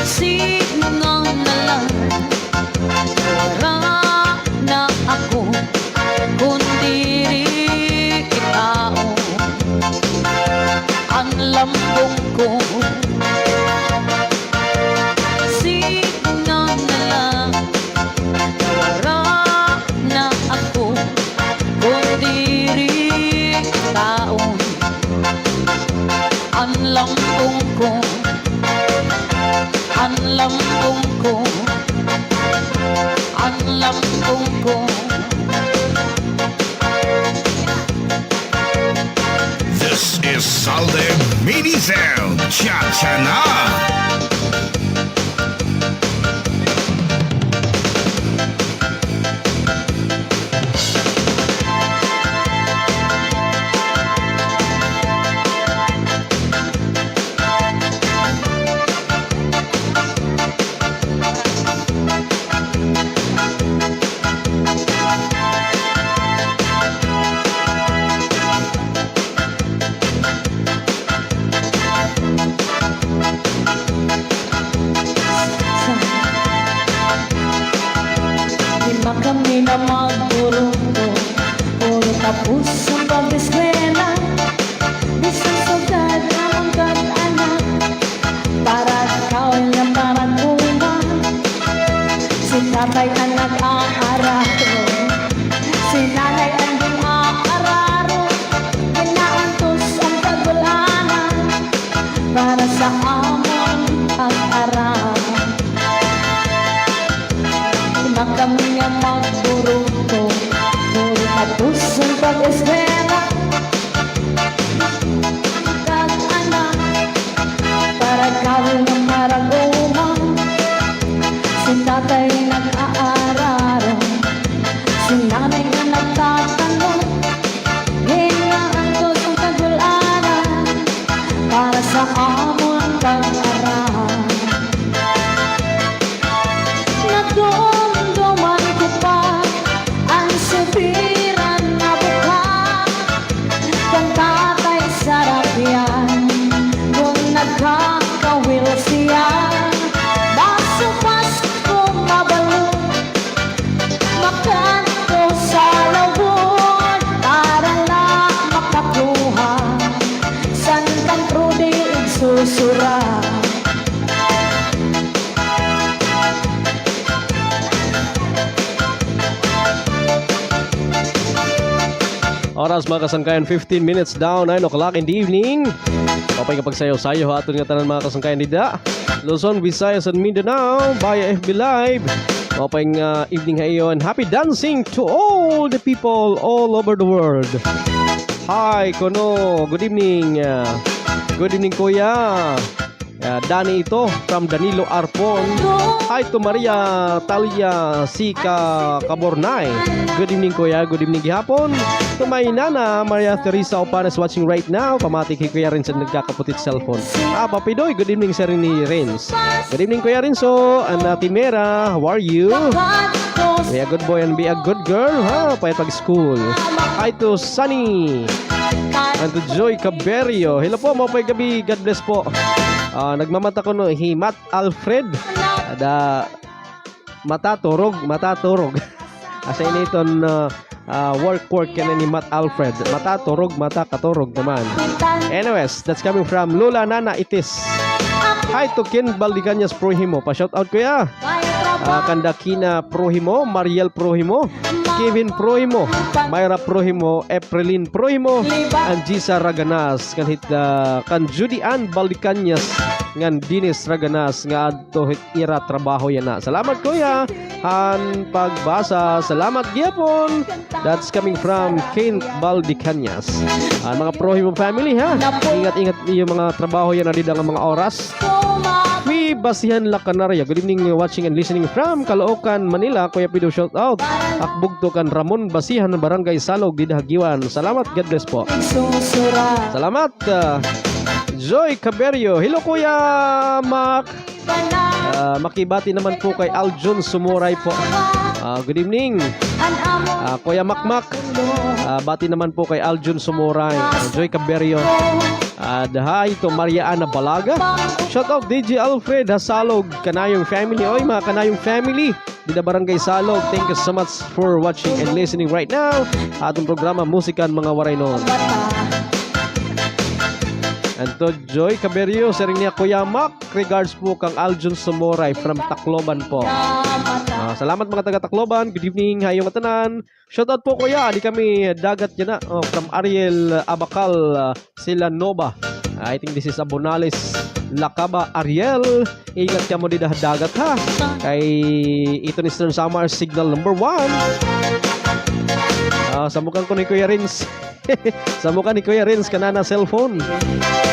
S6: singang na lang wala na ako kundi itao ang lambong ko singang na lang wala na ako kundi tao ang lambong ko ang lambong ko ang lambong ko.
S5: This is Salde Minizel Cha-Cha Na.
S6: Lima kami na magturunto puro tapos ang pag-eskwela bisang sugad na magkad-anak para ikaw na para kuma si tatay ang nag-aararo si nanay ang di aararo ginaantos ang pag-ulanan para sa amon ang araro na kami ang magturunto puro tapos ang pag-eskwela mag-anak para gawin ng maraguma si tatay nag-aararo si nanay na nagtatanong hinaantos ang kagulanan para sa amon pag-aral nadomdoman ko pa ang subiran na buka kang tatay sarap yan kung nagkakawil siya masupas ko mabalo makanto sa lawon para lang makakuha sandang trude igsusura.
S1: Oras mga kasangkayan, 15 minutes down, 9 o'clock in the evening. Kapag kapagsayaw-sayaw aton nga tanan mga kasangkayan nida. Luzon, Visayas, and Mindanao via FB Live. Kapag evening hayon, happy dancing to all the people all over the world. Hi, Kono. Good evening. Good evening, Kuya. Dani ito from Danilo Arpon. Hi to Maria Talia Sika Cabornay. Good evening Kuya, good evening gihapon. To my nana Maria Teresa Opanes watching right now. Pamati kay Kuya Renz na nagkakaputit cellphone. Papidoy, good evening Sir ni Renz. Good evening Kuya Renzo. Timera, how are you? Be a good boy and be a good girl, ha? Payat pag-school. Hi to Sunny. And to Joy Caberio. Hello po, mapay gabi. God bless po. Nagmamata ko no, Matt Alfred. Mataturog. Asa initon work ka na ni Matt Alfred. Mataturog, katurog naman. Anyways, that's coming from Lola Nana Itis. Hi to Ken Baldicañas Prohimo. Pa-shout out kuya. Kandakina Prohimo, Mariel Prohimo, Kevin Prohimo, Myra Prohimo, Efrelin Prohimo, and Gisa Raganas, kan Judy Ann Baldicañas, ngan Dinis Raganas, nga adto ira trabaho yan na. Salamat kuya, han pagbasa, salamat gyapon. That's coming from Kent Baldicañas. Mga Prohimo family ha, ingat-ingat yung mga trabaho yan na dida nga mga oras. We Basihan La Canaria. Good evening, watching and listening from Caloocan, Manila. Kuya Pido, shout out. Akbugto kan Ramon Basihan, Barangay Salog, Didahagiwan. Salamat, God bless po. Salamat. Joy Caberio. Hello Kuya Mac. Makibati naman po kay Aljon Sumuray po. Good evening. Kuya Makmak. Bati naman po kay Aljon Sumuray. Joy Caberio. Hi to Maria Ana Balaga. Shout out DJ Alfred Hasalog, Kanayong family. Oy mga Kanayong family. Dida Barangay Salog. Thank you so much for watching and listening right now. Atong programa Musikan Mga Waray Noon. And to Joy Caberio, sa rin niya Kuya Mac, regards po kang Aljon Sumoray from Tacloban po. Salamat mga taga Tacloban, good evening, hayong atanan. Shoutout po Kuya, di kami dagat yan na, from Ariel Abacal, sila Nova. I think this is Abonales, Lakaba, Ariel. Ingat ka mo di dagat ha. Kay ito ni Eastern Samar, signal number 1. Sa mukhang ko ni Kuya Rins. Sa mukha ni Kuya Rins kanana cellphone.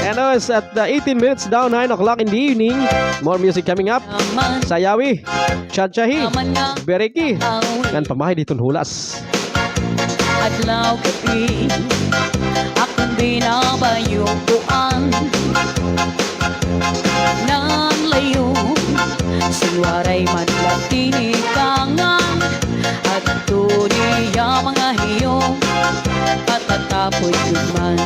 S1: And it's at 18 minutes down 9 o'clock in the evening. More music coming up. Sayawi, Chachahi, Bereki, and pamahay ditong hulas.
S6: Adlaw gabi akong binabayuan nang layo siwaray madlatinikangan at niya mga hiyong patatapoy man.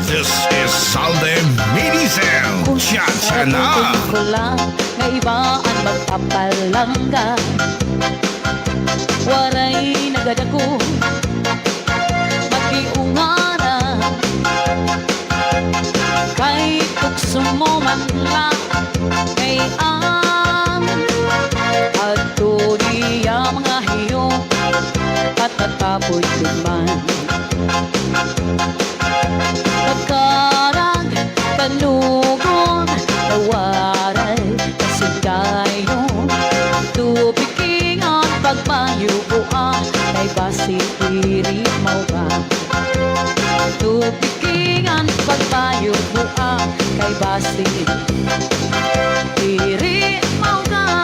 S5: This is Salde Medicel. Cha-cha na.
S6: Ko lang nga ibaan magpapalangga waray nagadako magiungara kay tukso mo man lang kay at niya mga hiyong patatapoy man. Pagkarag kanugon nawaray kasigayon tubikingan pagmayubuan kay basi iri mau ba tubikingan pagmayubuan kay basi iri mau ba.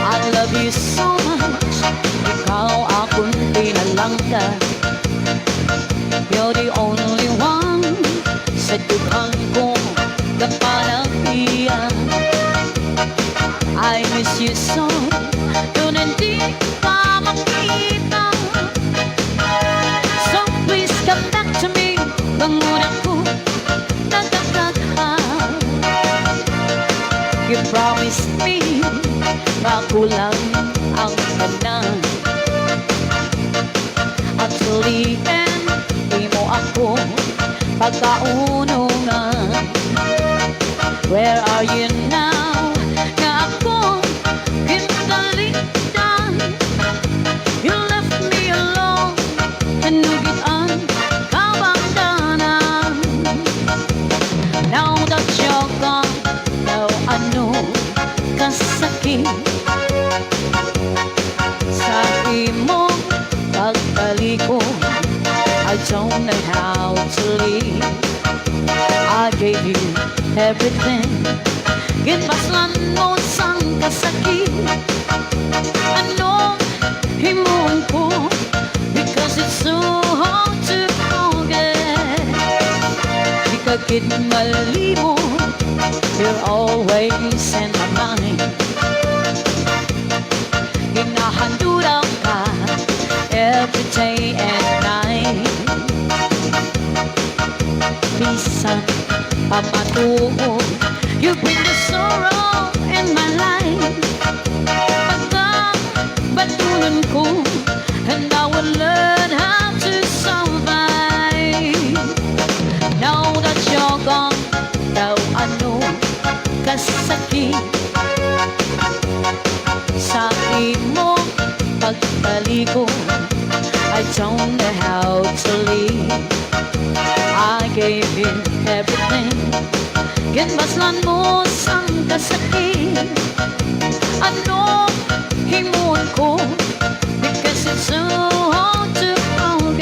S6: I love you so much. Ikaw akong pinalangga. You're the only one sa dukhang ko kapanahiyan. I miss you so, yun hindi pa makita. So please come back to me, bangunan ko nagkakaka. You promised me, makulang ang kanang. At till the end, di mo ako pagkaunungan. Where are you now? Nga ako kinalitan. You left me alone, nanugitan, kabangdanan. Now that you're gone, now I know kasakit sa imong pagkaliko. I don't know how to live. I gave you everything. Ginpaslan mo sang kasakit. Anong himuon ko? Because it's so hard to forget. Di ka gid malimo. You're always in my mind. Ginahanduran ka every day and night. Bisan pamatuo, you bring the sorrow in my life. Pagkabatulan ko, and I will learn how to survive. Now that you're gone, now I know kasakit sa imong pagkaliko. I don't know how to live. I gave you everything. Ginbaslan mo sang kasakit. Ano himuon ko? Because it's so hard to forget.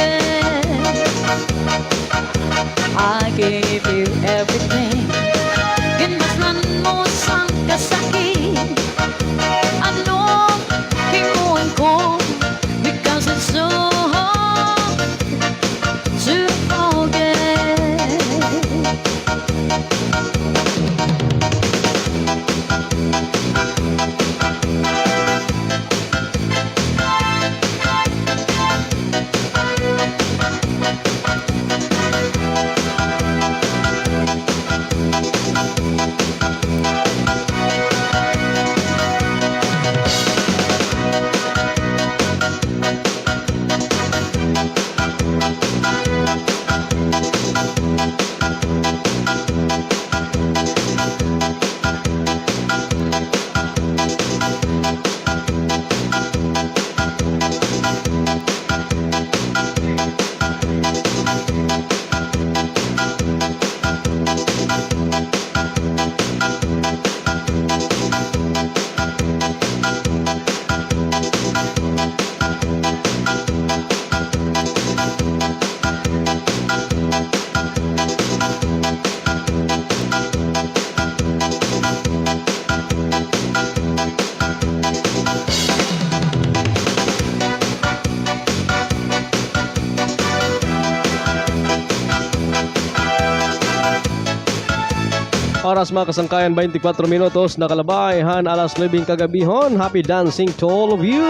S1: Oras mga kasangkayan, 24 minutos nakalabay, han alas 9 kagabihon. Happy dancing to all of you.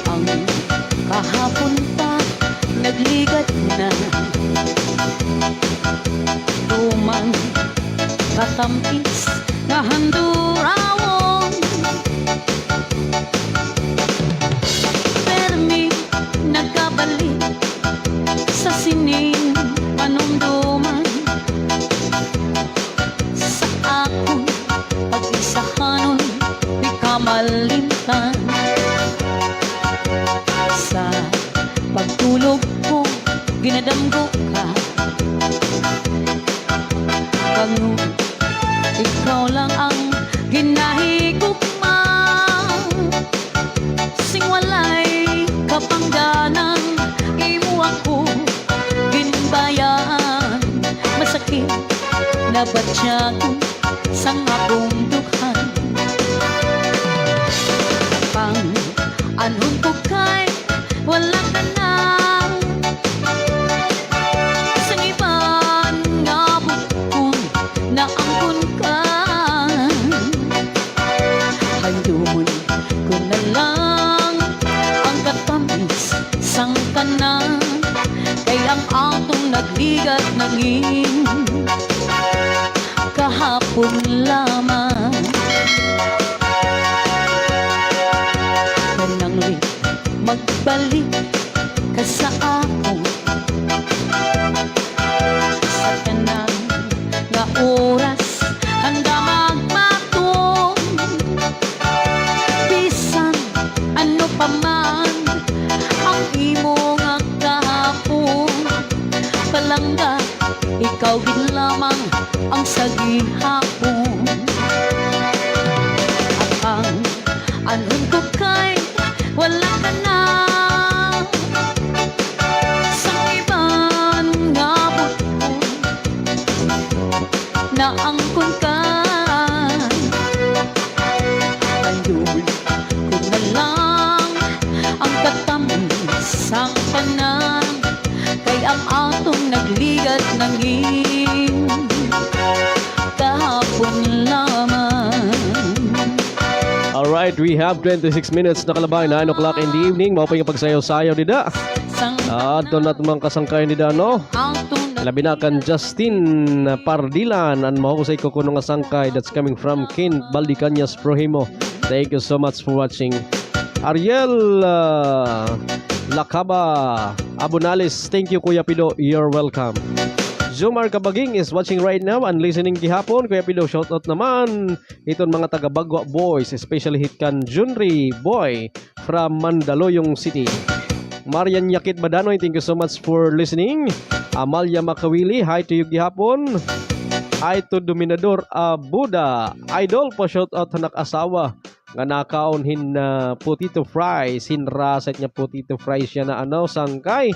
S6: Ang kahapon pa nagligat na, tumang katampis na handurawon. Permi nagkabalik sa sining panumduman, sa akong pag-isahanon di kamalimtan. Sa pagtulog ko ginadamgo ka, kung ikaw lang ang ginahigugma, sing walay kapangganang imo ako ginbayan. Masakit na batya ko sa akong dukhan, pang anhon ko kay wala ka na. Sa iban nga bukon na angkon ka, handumon ko na lang ang katamis sang kanan, kay ang atong nagligat nangin kahapon lamang. Kanang magbalik ka sa ako, sa kanang nga oras handa magmatong. Bisan ano pa man ang imo nga kahapon, palangga ikaw gid lamang ang sagihapon. At ang anhon ko kay wala ka na. Sa iban nga bukon na angkon ka, handumon ko na lang ang katamis sang tanan, kay ang atong nagligat nangin kahapon lamang.
S1: Alright, we have 26 minutes nakalabay, 9 o'clock in the evening. Mao pa yung pagsayaw-sayaw nida.
S6: Sang
S1: Doon natin mga kasangkayan nida, no?
S6: atong
S1: Labi na kan Justin Pardilan and mahusay ko kuno nga sangkay that's coming from Kin Baldicanyas Prohimo. Thank you so much for watching. Ariel Lakaba Abunales, thank you Kuya Pido, you're welcome. Zumar Kabaging is watching right now and listening gihapon. Kuya Pido, shoutout naman iton mga taga Bagwa Boys, especially hit kan Junri Boy from Mandaluyong City. Marian Yakit Badanoy, thank you so much for listening. Amalia Makawili, hi to you gihapon. Hi to Dominador Buda. Idol po, shoutout hanak asawa nga nakaon hin potato fries, hinraset niya potato fries siya na ano sangkay.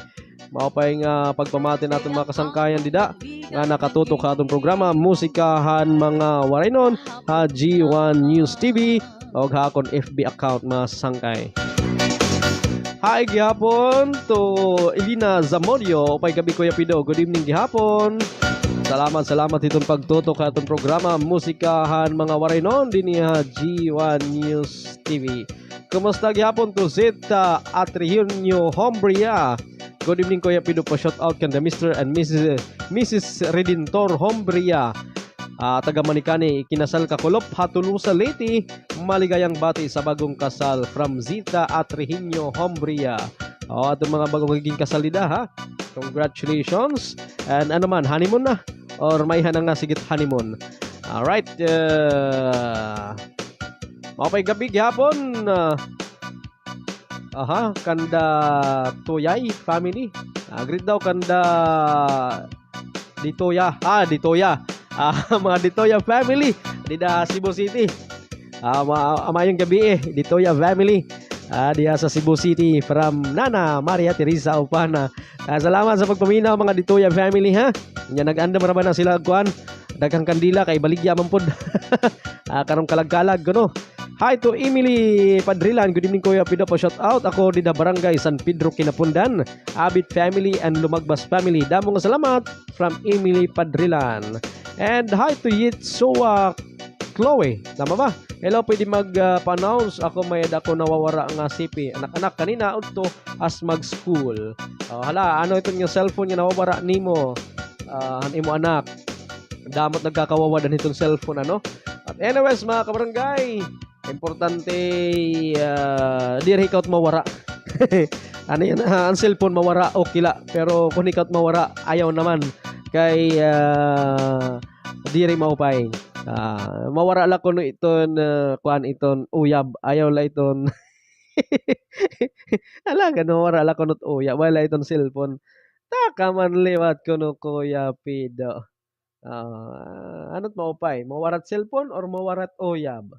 S1: Mao pa nga pagpamati natin mga kasangkayan dida nga nakatutok ka atong programa musikahan mga waraynon ha G1 News TV og hakon FB account mga sangkay. Hi gihapon to Elina Zamodio, pay gabi Kuya Pido, good evening gihapon. Salamat itong pagtutok sa itong programa musikahan mga waraynon din niya G1 News TV. Kumusta gihapon to Zeta Atrihunyo Hombria. Good evening Kuya Pido, po shout out kanda Mr. and Mrs. Redentor Hombria. Taga Manikani, kinasal ka Kulop Hatulusa Leyte. Maligayang bati sa bagong kasal from Zeta Atrihunyo Hombria. Atong mga bagong magiging kasal nila ha. Congratulations. And ano man, honeymoon na? Or may hanang nga sigit honeymoon? Alright. Mapay gabi gihapon. Kanda Tuyay family. Agreed daw kanda Ditoya. Ditoya. Mga Ditoya family. Dida Cebu City. Amayong gabi Ditoya family. Diya sa Cebu City from Nana Maria Teresa Upana. Salamat sa pagpaminaw mga Ditoya family ha. Nya nag-anda maraban na sila kuan. Daghang kandila kay baligya man pod. Karong kalag-kalag kuno. Hi to Emily Padrilan. Good evening Kuya Pido po. Shout out ako di da Barangay San Pedro Kinapundan. Abit family and Lumagbas family. Damong salamat from Emily Padrilan. And hi to Yitsoa Chloe. Tama ba? Hello, pwede mag-announce. Ako may ako nawawara nga sipi. Anak-anak kanina udto as mag-school. Hala, ano itong yung cellphone nga nawawara nimo? Imo anak. Damot nagkakawawadan itong cellphone ano? At anyways mga kabarangay, importante di ikaw mawara. Ano yan, ang cellphone mawara okay la, pero kung ikaw mawara ayaw naman kay di rin maupay. Mawara la kuno iton kuan iton uyab, ayaw la iton ala gano mawara la kuno uyab, wala iton cellphone. Taka man liwat kuno Kuya Pido. Ano't maupay? Mawarat cellphone or mawarat uyab?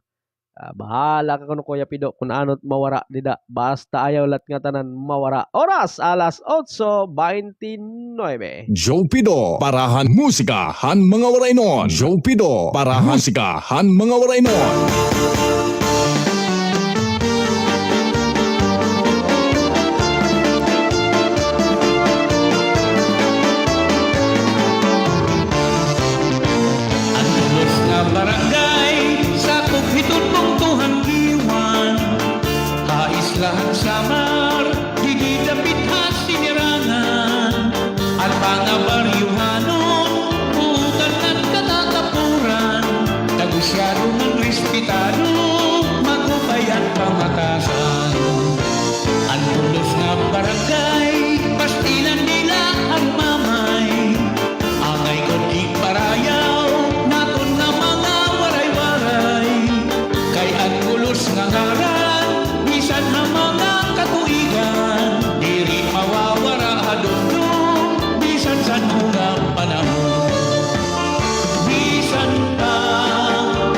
S1: Bahala ka kuno Kuya Pido kung ano't mawara dida. Basta ayaw lat nga tanan mawara. Oras alas 8:29.
S5: Joe Pido, parahan musika, han mga waraynon. Joe Pido, parahan musika, han mga waraynon.
S2: Ang tulos nga barangay sa kughitod mong tuhang iwan. Hais lahat samar, gigidapit ha sinirangan. At mga baryuhanon, bukan at katatapuran. Tagusyado ng respetado, magubay at pamatasan. Ang tulos nga barangay, pastilan nila ang mamay. Angay ko di parayaw, naton na mga waray-waray. Kay ang ulos nga ngaran, bisan na mga katuigan. Diri mawawara hadundong, bisan sa nungang panahon. Bisan pa,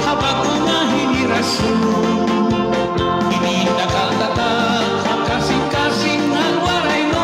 S2: habang una hinirasyon. Hindi nakaltatag, kasing-kasing ang waray no.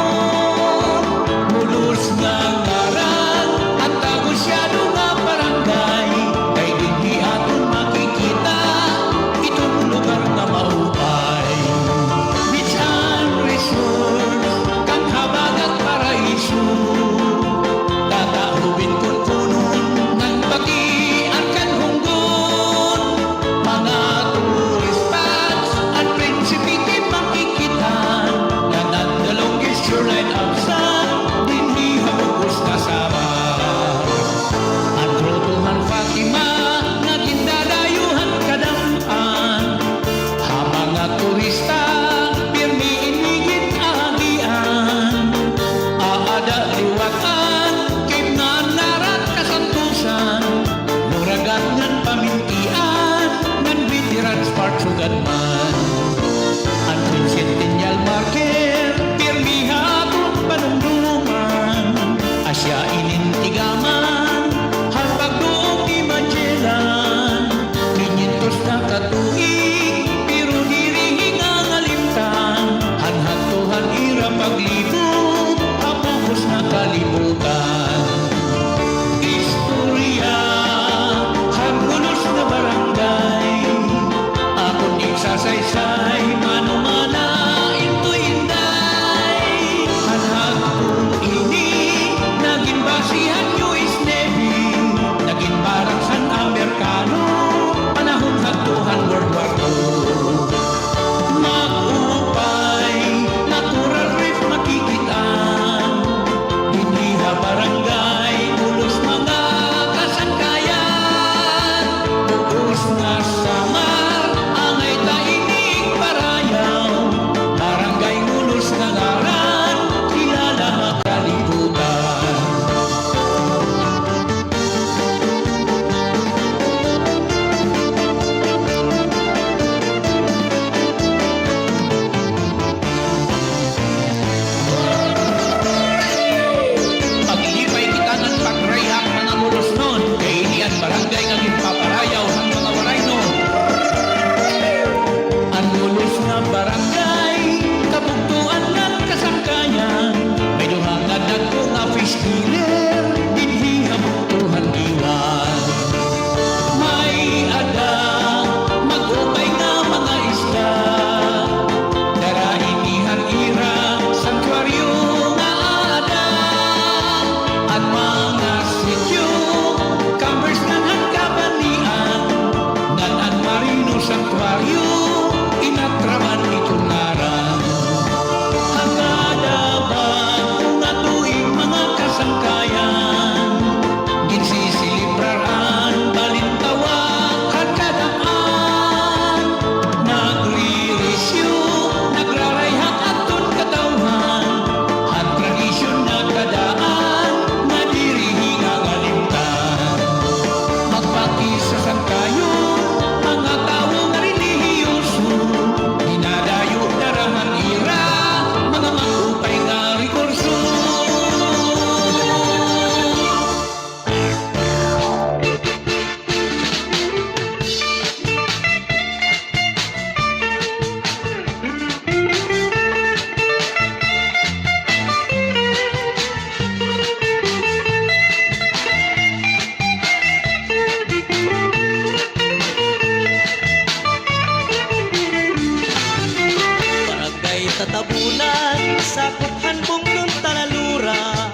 S4: tatabunan sakop hanbong nun talalura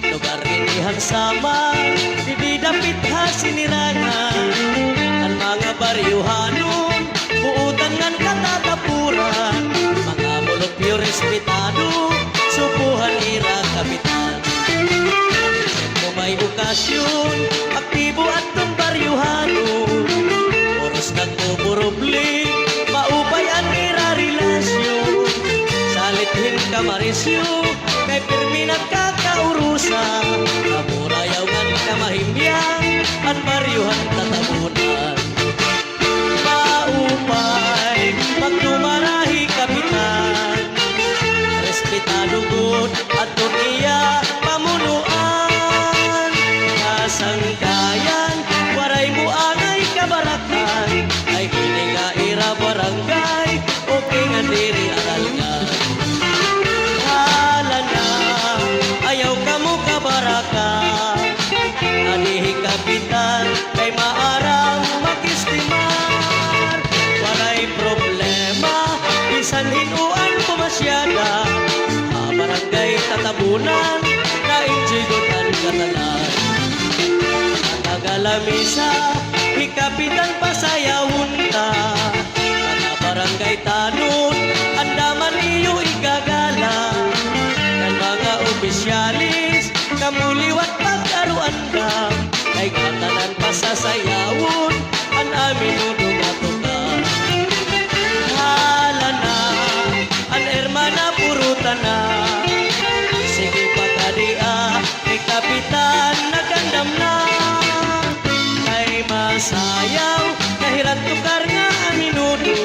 S4: lugar inihan sama di dapit ha sinirangan ang mga baryuhanon buutan ngan katatapuran mga mulupyo respetado supuhan ira kapitan kung may okasyon aktibo at tong baryuhanon oras nagpupuroble maupay ang ira relasyon salithin kamarisyo kay pirmi nagkakaurusa kamurayaw ngan kamahimyang at baryuhan tatabunan maupay magdumarahi kapitan respetado gud at tuniya pamunuan kasangkayan waray mo angay kabarakan ay hininga ira barangay okay nga diri alalgan hala na ayaw ka mo kabaraka anihi kapitan kay maarang makistimar waray problema bisan hinuan ko masyada barangay tatabunan na injigotan katalan nagalamisa ikapitan pasayawun ta mga barangay tanod andaman iyo igagala kan mga opisyalis kamuliwat pagkaruan ka kay katanan pasasayawun an amin udumatuka hala na an hermana purutan na sige pagkadia kay kapitan nagandam na kay masayaw kahiran tukar nga aminudo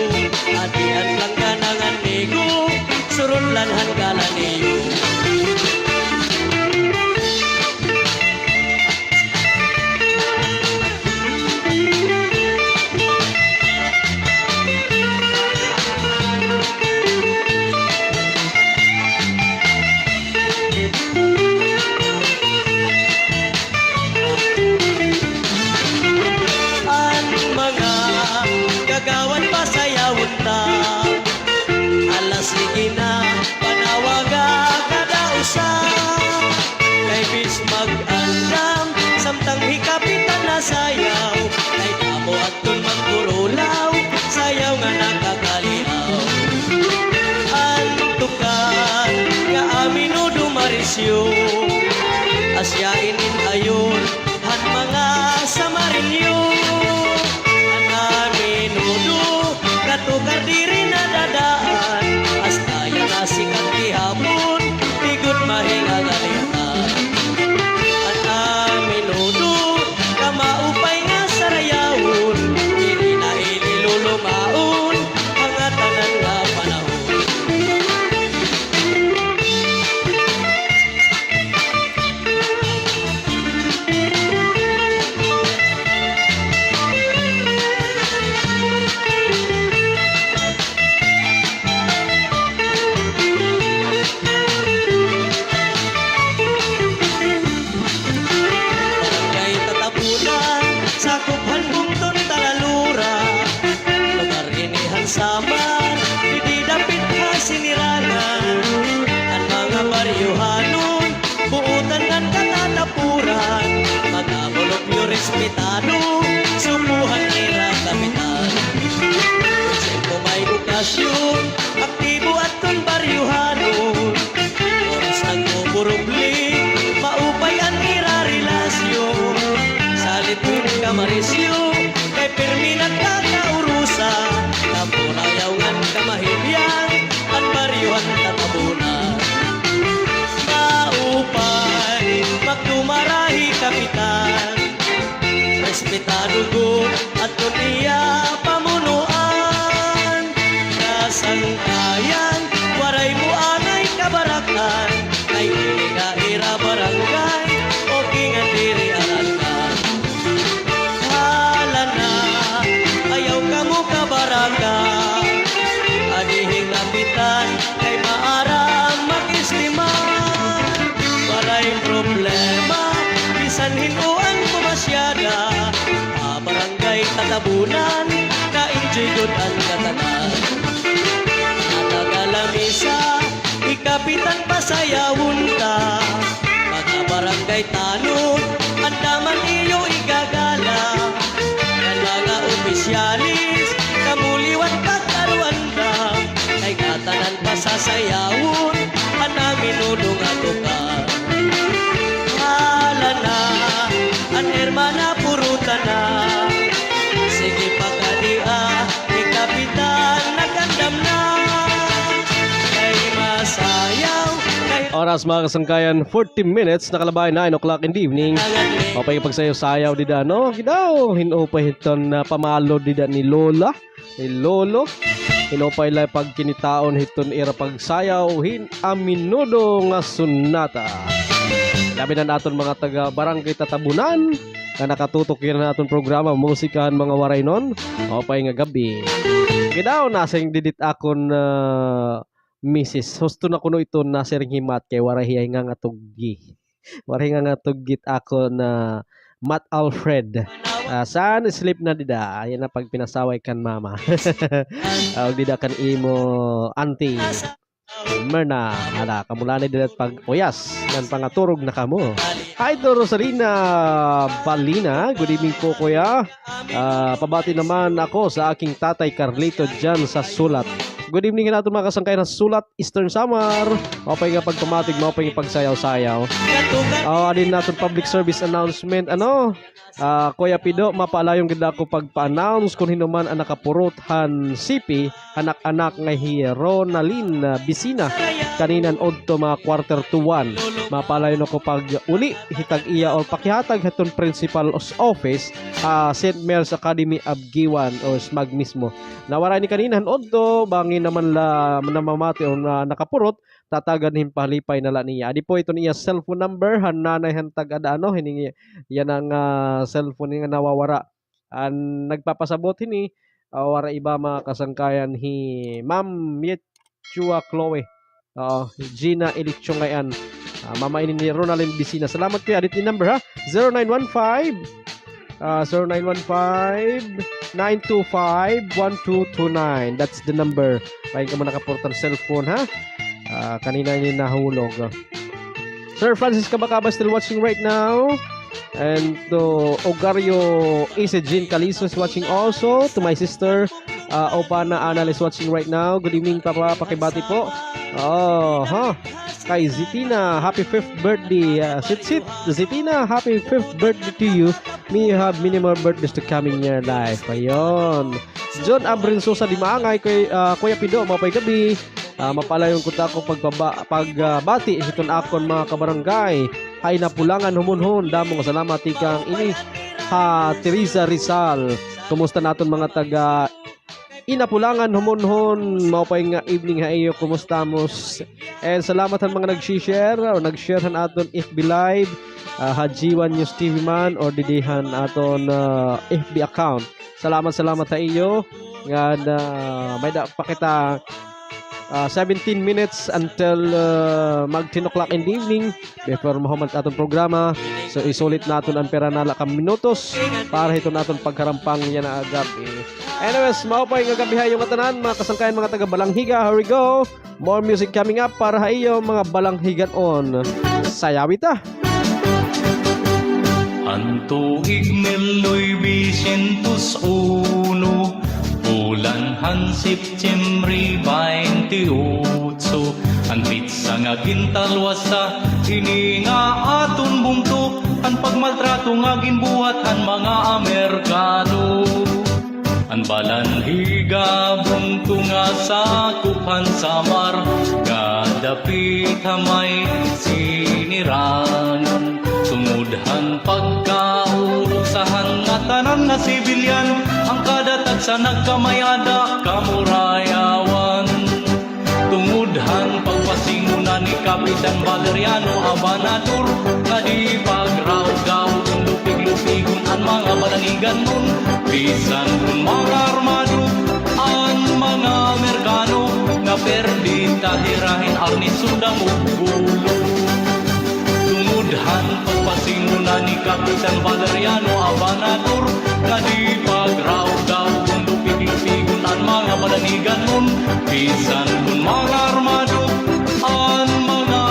S4: atian lang ganangan nigo surun lanhan galan niyo gagawan pasayawon ta alas sige na panawaga kada usa kay bis mag-andam samtang hikapitan na sayaw kay kamo atun magkurulaw sayaw nga nakakalihaw antukan nga amino dumarisyo asyainin ayon han mga samarinyo minudo katukar diri na dadaan hasta yan asikat ihapon tigot mahinga galitan at minudo kamaupay nga sarayawon diri na ililulumaon ang tanan nga panahon samar di dapit ha sinirangan ang mga baryuhanon buutan ngan katatapuran mga mulupyo respetado subuhan nila kapitan kung may okasyon aktibo at kung baryuhanon oras nagpupuroble maupay ang ira relasyon salitun kamarisyo kay pirmi nagkakaurusa kapurayaw ngan kamahimyang ang baryuhan tatabunan maupay magdumarahi kapitan respetado gud at tuniya pamunuan kasangkayan waray mo angay kabarakan kay hininga ira barangay o kingan diri alalgan hala na ayaw ka mo kabaraka adihing kapitan kay maarang makistimar waray problema bisan hinuan ko masyada barangay tatabunan na enjoy good ang katanan natagalami sa pasayawon ka. Mga barangay tanong, andaman iyo igagala. Yan mga opisyalis, kamuliwan pagkaruanda. Kay katanan pasasayawon, anamin ulong ato ka. Hala na, an hermana puruta na. Sige pagkadia, ni kapitan nagandam na. Kay masayaw, kay
S1: Oras mga kasangkayan, 40 minutes, nakalabay 9 o'clock in the evening.
S4: hangan
S1: O pagsayaw-sayaw dida, no? Gidaw, hinupay hiton na pamalo dida ni Lola, ni Lolo. Hinupay lang pag kinitaon hiton ira pagsayaw, aminudo nga sunata. Labi na naton mga taga barangay Tatabunan, na nakatutok yun na naton programa, musikahan mga waray nun. O pay nga gabi. Gidaw, nasing didit akon Mrs. Husto na kuno ito nasa ring himat kay warahiyay nga nga tuggi. Waray nga nga tuggit ako na Matt Alfred. Saan sleep na dida? Ayan na pag pinasaway kan mama. Dida kan imo auntie. Merna, ala, kamulanay dida pag oyas. Nan pangaturog na kamo. Hi to Rosalina Balina. Good evening po kuya. Pabati naman ako sa aking tatay Carlito dyan sa Sulat. Good evening natin mga kasangkay na Sulat, Eastern Samar. Mapay nga pagpamatig, mapay nga pagsayaw-sayaw. Adin natin public service announcement. Kuya Pido, mapalayong ganda ko pagpa-announce kung hinuman ang nakapuruthan sipi, anak-anak nga Ronalyn Bisina. Kaninan odto mga quarter to 1. Mapalayon ako pag uli, hitag iya o pakihatag hatong principal office, St. Mary's Academy of Giwan o SMAG mismo. Nawaray ni kaninan odto, bangin naman la namamati o na nakapurot, tatagan him palipay na la niya. Adi po ito niya cellphone number, hananay hantag ada hiningi yan ang cellphone nga nawawara. Nagpapasabot hini, wara iba mga kasangkayan hi Ma'am Yechua Chloe. Gina Elicho ngayon. Mama ini ni Ronalyn Bisina. Salamat kuya. Adit ni number ha. 0915-925-1229. That's the number. Kaya ka mo nakaportang cellphone ha. Kanina niya nahulog. Sir Francis Kabakaba still watching right now. And to Ogario Isa Jean Calizo is watching also. To my sister Opana Anal is watching right now. Good evening papa. Pakibati po. Kay Zitina, happy 5th birthday. Sit, Zitina, happy 5th birthday to you. May you have many more birthdays to come in your life. Ayun. John Abrinso sa Dimaangay, kay Kuya Pido, mapay gabi. Mapalayon ko tako pagbati hiton akon mga kabarangay. Hay napulangan humunhon. Damo nga salamat ikang ini. Teresa Rizal. Kumusta naton mga taga Inapulangan humunhon, maupay nga evening ha iyo, kumusta mos? And salamat ang mga nag-share o nag-share han aton FB Live, G1 News TV man or didihan aton FB account. Salamat sa iyo. Nga may da pa kita 17 minutes until mag 10 o'clock in the evening before mahuman aton programa. So isulit naton ang pera nala ka minutos para hito naton pagkarampang yan na agabi. Anyways, maupay nga gabi yung matanan, mga kasangkayan mga taga Balanghiga. Here we go. More music coming up para sa iyo mga Balanghigan on. Sayawita.
S2: Antuig 1901, bulanhan Septembre 28, ang pizza nga gintalwasa, ini nga aton bungto, ang pagmaltrato nga ginbuhat ang mga Amerikano. Ang Balanghiga bungto nga sakupan Samar, kadapit hamay siniran. Tungudhan pagkaurusahan nga tanan nga sibilyan, ang kadatag sa nagkamayada kamurayawan. Tungudhan pagpasingunan ni Kapitan Valeriano Abanador, nga di pagraw-gaw lupig-lupigon ang mga Balanghigan nun. Bisan kung mga armado ang mga Amerikano, nga perdita hirahin arni sundang ugulo. Tungudhan pagpasingunan ni Kapitan Valeriano Abanador, nga di pagraw-gaw kung lupig-lupigon ang mga Balanghigan nun. Bisan kung mga armado ang mga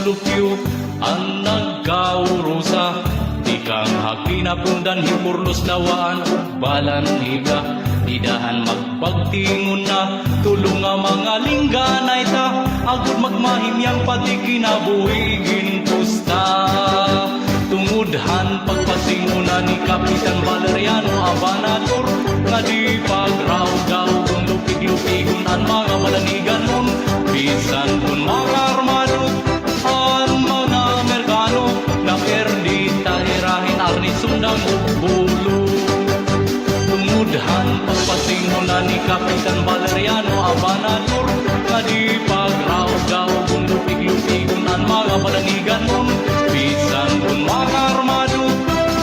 S2: lupyo ang nagkaurusa. Di kang hakinapundan himurlos nawaan ug balan higa. Idahan magpagtingon na tulong nga mga lingganay ta. Agud magmahimyang pati kinabuhigin pusta. Tungudhan pagpasingunan ni Kapitan Valeriano Abanador nga di pagraw-gaw kung lupig-lupigon ang mga balanigan nun. Bisan kung mga armado ang mga Amerikano na perdita hirahin arni sundang ug bulo. Tungudhan pagpasingunan ni Kapitan Valeriano Abanador nga di pagraw-gaw kung lupig-lupigon ang mga balanigan nun. Bisan kung mga armado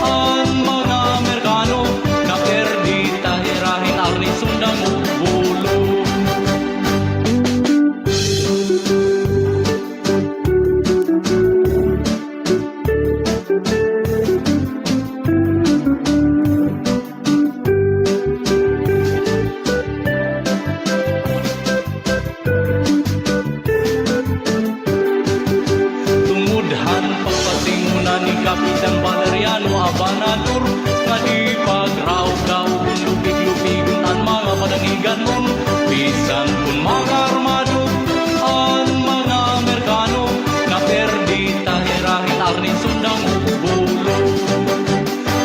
S2: ang mga Amerikano na perdita hirahin arni sundang ug bulo. Tungudhan pagpasingunan ni Kapitan Valeriano Abanador nga di pagraw-gaw kung lupig-lupigon ang mga balanigan nun. Bisan kung mga armado ang mga Amerikano na perdita hirahin arni sundang ug bulo.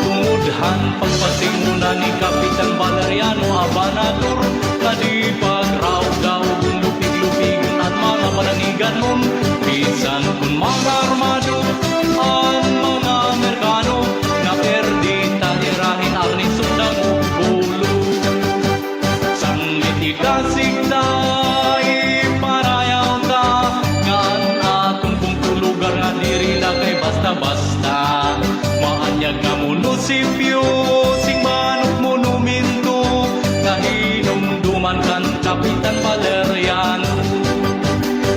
S2: Tungudhan pagpasingunan ni Kapitan Valeriano Abanador nga di pagraw-gaw kung lupig-lupigon ang mga balanigan nun. Bisan kung mga armado ang mga Amerikano na perdita hirahin arni sundang ug bulo. Sanglit ikasig ta iparayaw ta ngan atong kung tulugan nga diri lang kay basta-basta. Maanyag nga munisipyo sing manok monumento nga hinumduman kan Kapitan Valeriano.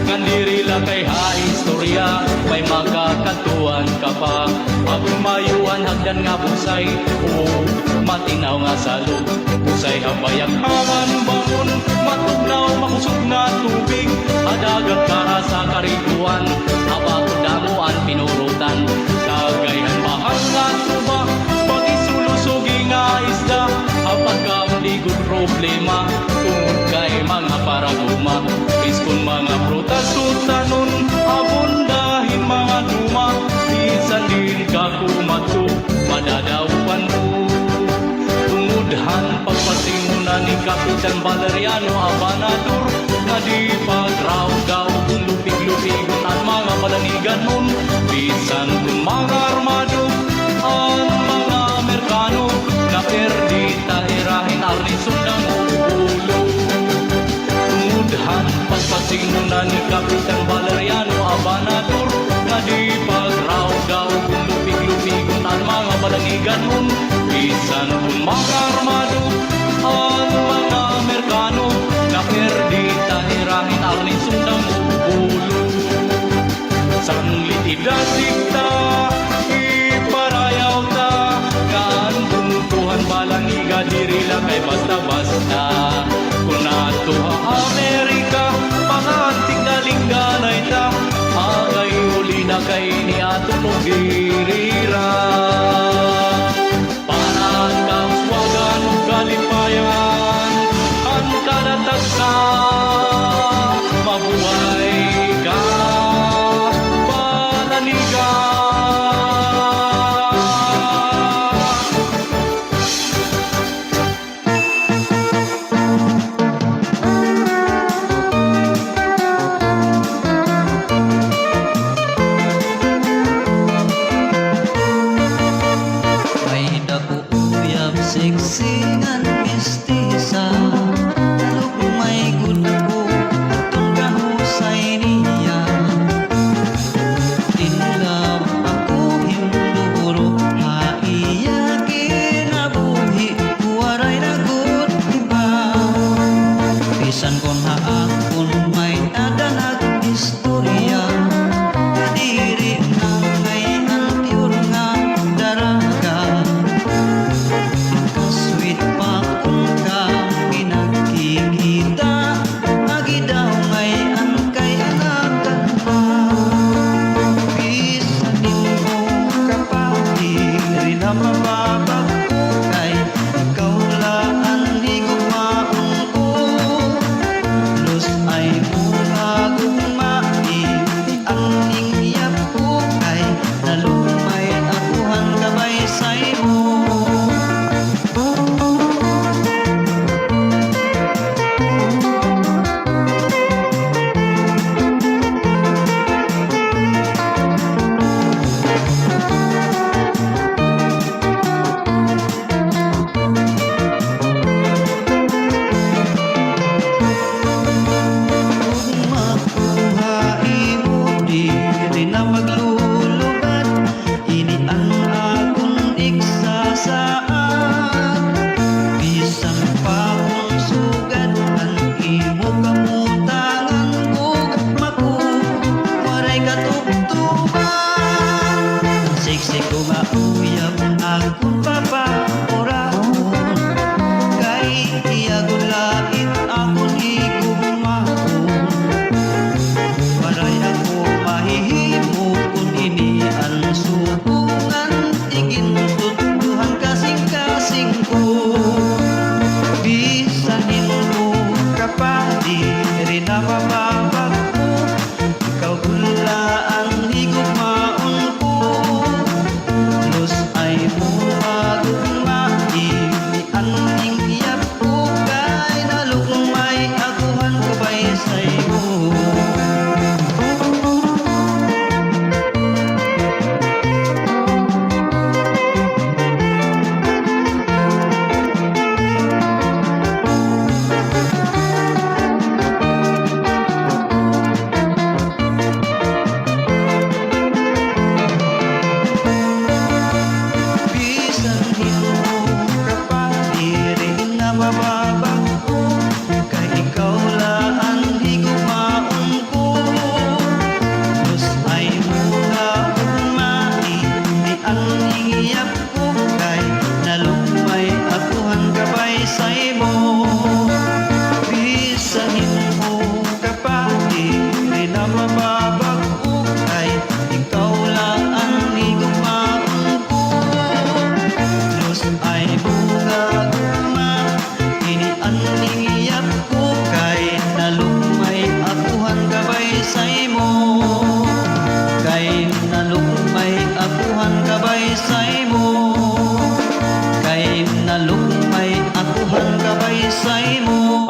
S2: Ngan diri lang kay istorya may makakatuan ka pa. Abong mayuan hagdan nga busay o matinaw nga salog. Busay habayag haman bangon matugnaw makusog nga tubig. Adagat kara sa kariguan abato damuan pinurutan. Kagayhan mahal nga tuba pagisulosogi nga isda. Apag ka ligod problema tungod kay mga paraguma. Iskon mga prutas sultanon abundahin mga duma. Bisan din ka kumato madadawan mo. Tungudhan pagpasingunan ni Kapitan Valeriano Abanador nga di pagraw-gaw kung lupig-lupigon ang mga balanigan nun. Bisan kung mga armado ang mga Amerikano na perdita hirahin arni sundang ug bulo. Tungudhan pagpasingunan ni Kapitan Valeriano Abanador nga di pagraw-gaw kung lupig-lupigon ang mga balanigan nun. Bisan kung mga armado ang mga Amerikano na perdita hirahin arni sundang ug bulo. Sanglit idasig ta iparayaw ta kaan buntuhan balaniga diri lang kay basta-basta. Kung nato Amerika pangantig na lingganay ta agay uli na kay ni ato girira. Panan kang swagan ug kalipayan ang kalatag ka mabuhay ka balaniga.
S3: May dako uyab siksingan mistisa. Talog may gudko itong kahusay niya. Tinlab ako himduro haiya kinabuhi waray na gud iba. Bisan kon haakon may nadanag istorya. Kadiri na ngay alpyur nga daraga. Sweet pa kung ka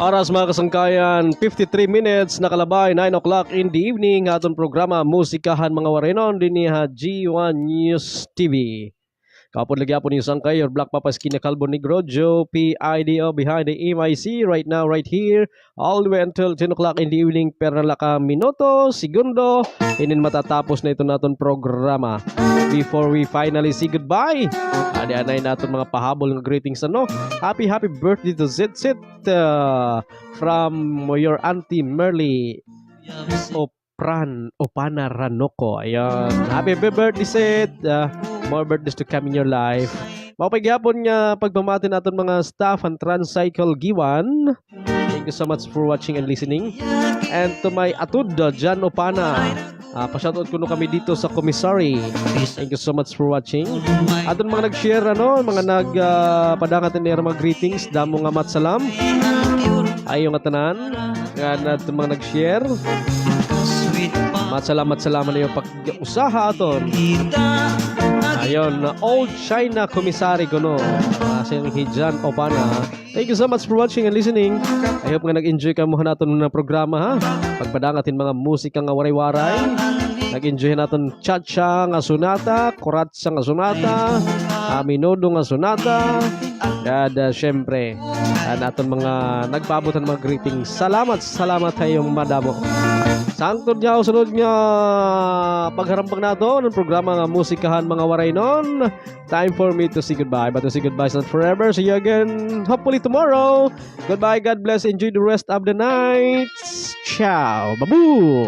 S1: Oras mga kasangkayan, 53 minutes nakalabay, 9 o'clock in the evening. Aton programa Musikahan mga Warenon din ha G1 News TV. Kapon lagi po yung sangkay, your Black Papas Kina Calvo Negro, Joe PIDO behind the MIC right now, right here, all the way until 10 o'clock in the evening. Per nalaka minuto, segundo, inin matatapos na ito naton programa. Before we finally say goodbye, adi-anay naton mga pahabol ng greetings ano. Happy birthday to Zit from your Auntie Merly Opana Ranoko. Ayan. Happy birthday, Sid. More birthdays to come in your life. Mapagyapon nga pagpamati natin mga staff and Transcycle Giwan. Thank you so much for watching and listening. And to my atud, Jan Opana. Pa-shoutout ko no kami dito sa Commissary. Thank you so much for watching. Aton mga nag-share, mga nagpadangat nila mga greetings. Damo nga matsalam. Ayaw nga tanan. Nga aton mga nag-share. Salamat na yung pag-usaha aton. Ayun, Old China Commissary ko no. Siyang Hijan Opana. Thank you so much for watching and listening. I hope nga nag-enjoy ka mo natin ng programa ha. Pagpadangatin mga musika nga waray-waray. Nag-enjoy natin cha-cha nga sonata, kuratsa nga sonata, minudo nga sonata. At syempre, natin mga nagpabutan mga greetings. Salamat tayong madamo. Sangtod niya sunod nga pagharampang nato ng programa nga Musikahan mga Waraynon. Time for me to say goodbye. But to say goodbye is not forever. See you again hopefully tomorrow. Goodbye, God bless. Enjoy the rest of the night. Ciao. Babu.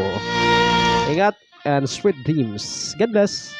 S1: Ingat and sweet dreams. God bless.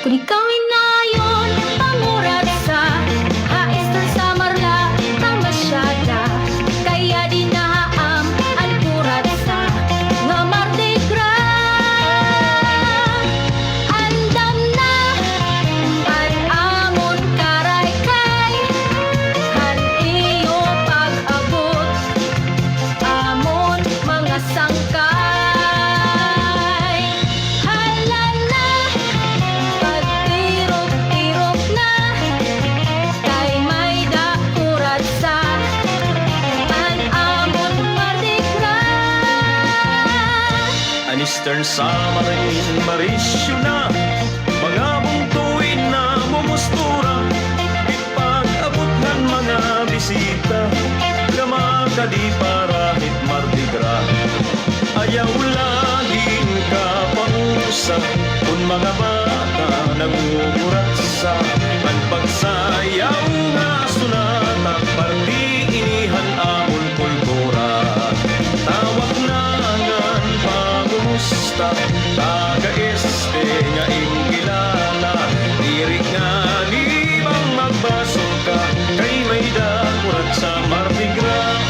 S6: Kung ikaw inayon, pangurat sa haistan sa marla, tamasyada. Kaya di naam ang kurat sa nga Mardi Gras. Andam na ang amon karay-kay, han iyo pag-abot, amon mga sangkay. Hala na pagtirok-tirok na, kay may dakurat sa an amon Mardi Gras.
S2: An Eastern Samarin, Marisyo na, mga bungtuin na mumustura, ipag-abot ng mga bisita, gamakadi para hit Mardi Gras. Ayaw laging kapausap, kung mga bata nangukurat sa ang pagsayaw nga sunata, parti inihan amon kultura. Tawag na ngan pangumusta, taga-este nga ingilala, dirig nga libang magbasok ka, kay may dakurat sa Mardi Gras.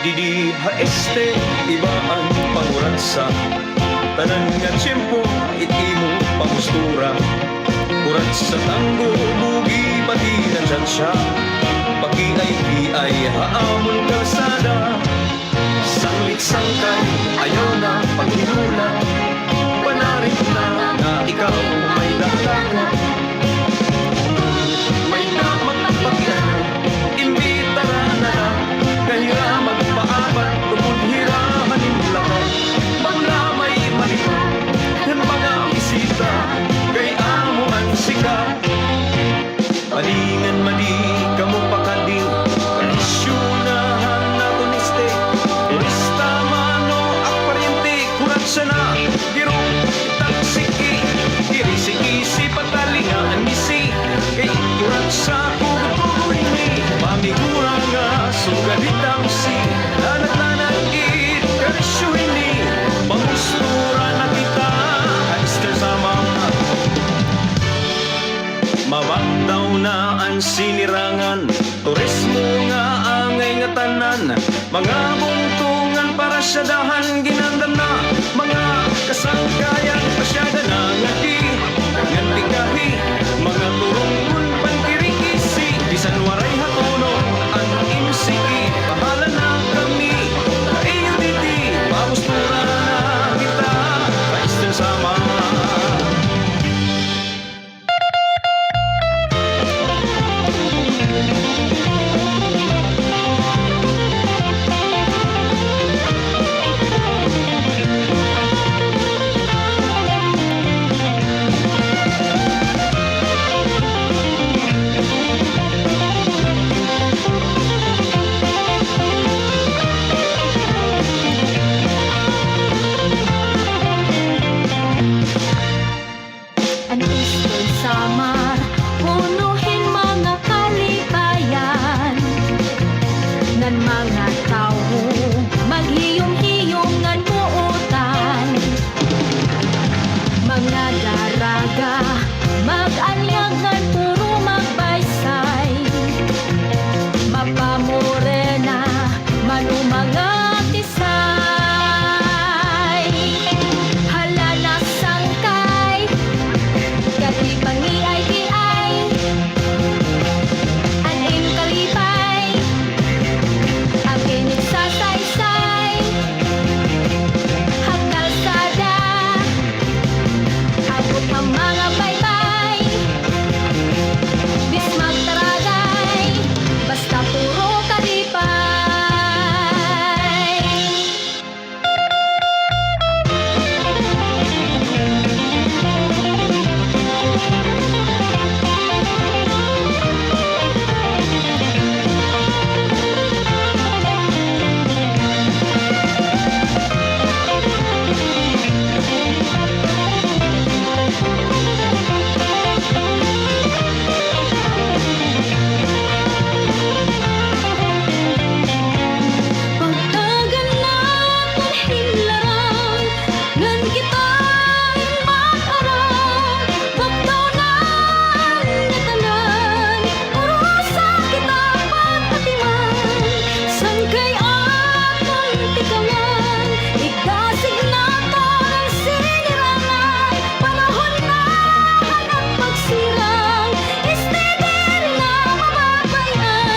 S2: Didi haeste, iba ang pangurat sa tanan nga tiyempo, iti mo pamustura. Kurat sa tango, bugi pati na tsatsya, pag-iay-iay haamon kalsada. Sanglit sangkay, ayaw na paghinula, panarit na na ikaw may dahlana. May namang pagyan, imbitara na lang, kahira magpaabat, tungkol hirahanin lahat. Maglamay malito, ng mga bisita, kay amo ang sikat. Palingan mali, kamo pakading, tradisyonahan na tuniste, turista mano, akparyente, kurat siya na. sinirangan, turismo nga angay nga tanan, mga bungtungan para sa dahan ginanda na, mga kasangkayan pasyaga na ngati, nganti kahi, mga turungon pangkirikisi, bisan waray hatulong ang imsiki, bahala na kami, iyo diti, pamustura na kita, paisten sama.
S6: Ang Eastern Samar, punuhin mga kalibayan ng mga tao, maghiyong-hiyongan muutan, mga daraga, mag-anyagan, puro magbaysay, mapamorena, manumanga tisay, hala na sangkay, Gati pangi ay di ay Anim kalipay Ang init sa saysay Hakal sada Abot ang mga baybay Bis magtaragay Basta puro kalipay Pagtagal natin hinlaran Ngan kita'y mag-aral Pagtaunan na tanan Urusa kita pagpatiman Sangkay aton tikaman Ikasig na to ng sinirangan Panahon na ang pagsirang Isteder na mababayan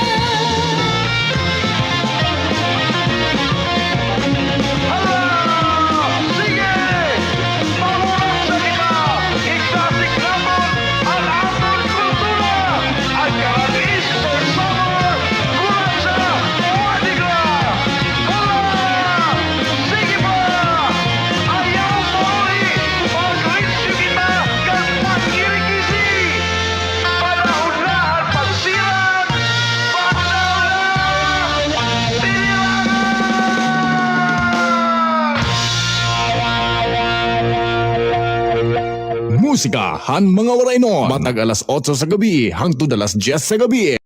S5: Musika han mga waraynon. Matag alas 8 sa gabi hangtod alas 10 sa gabi.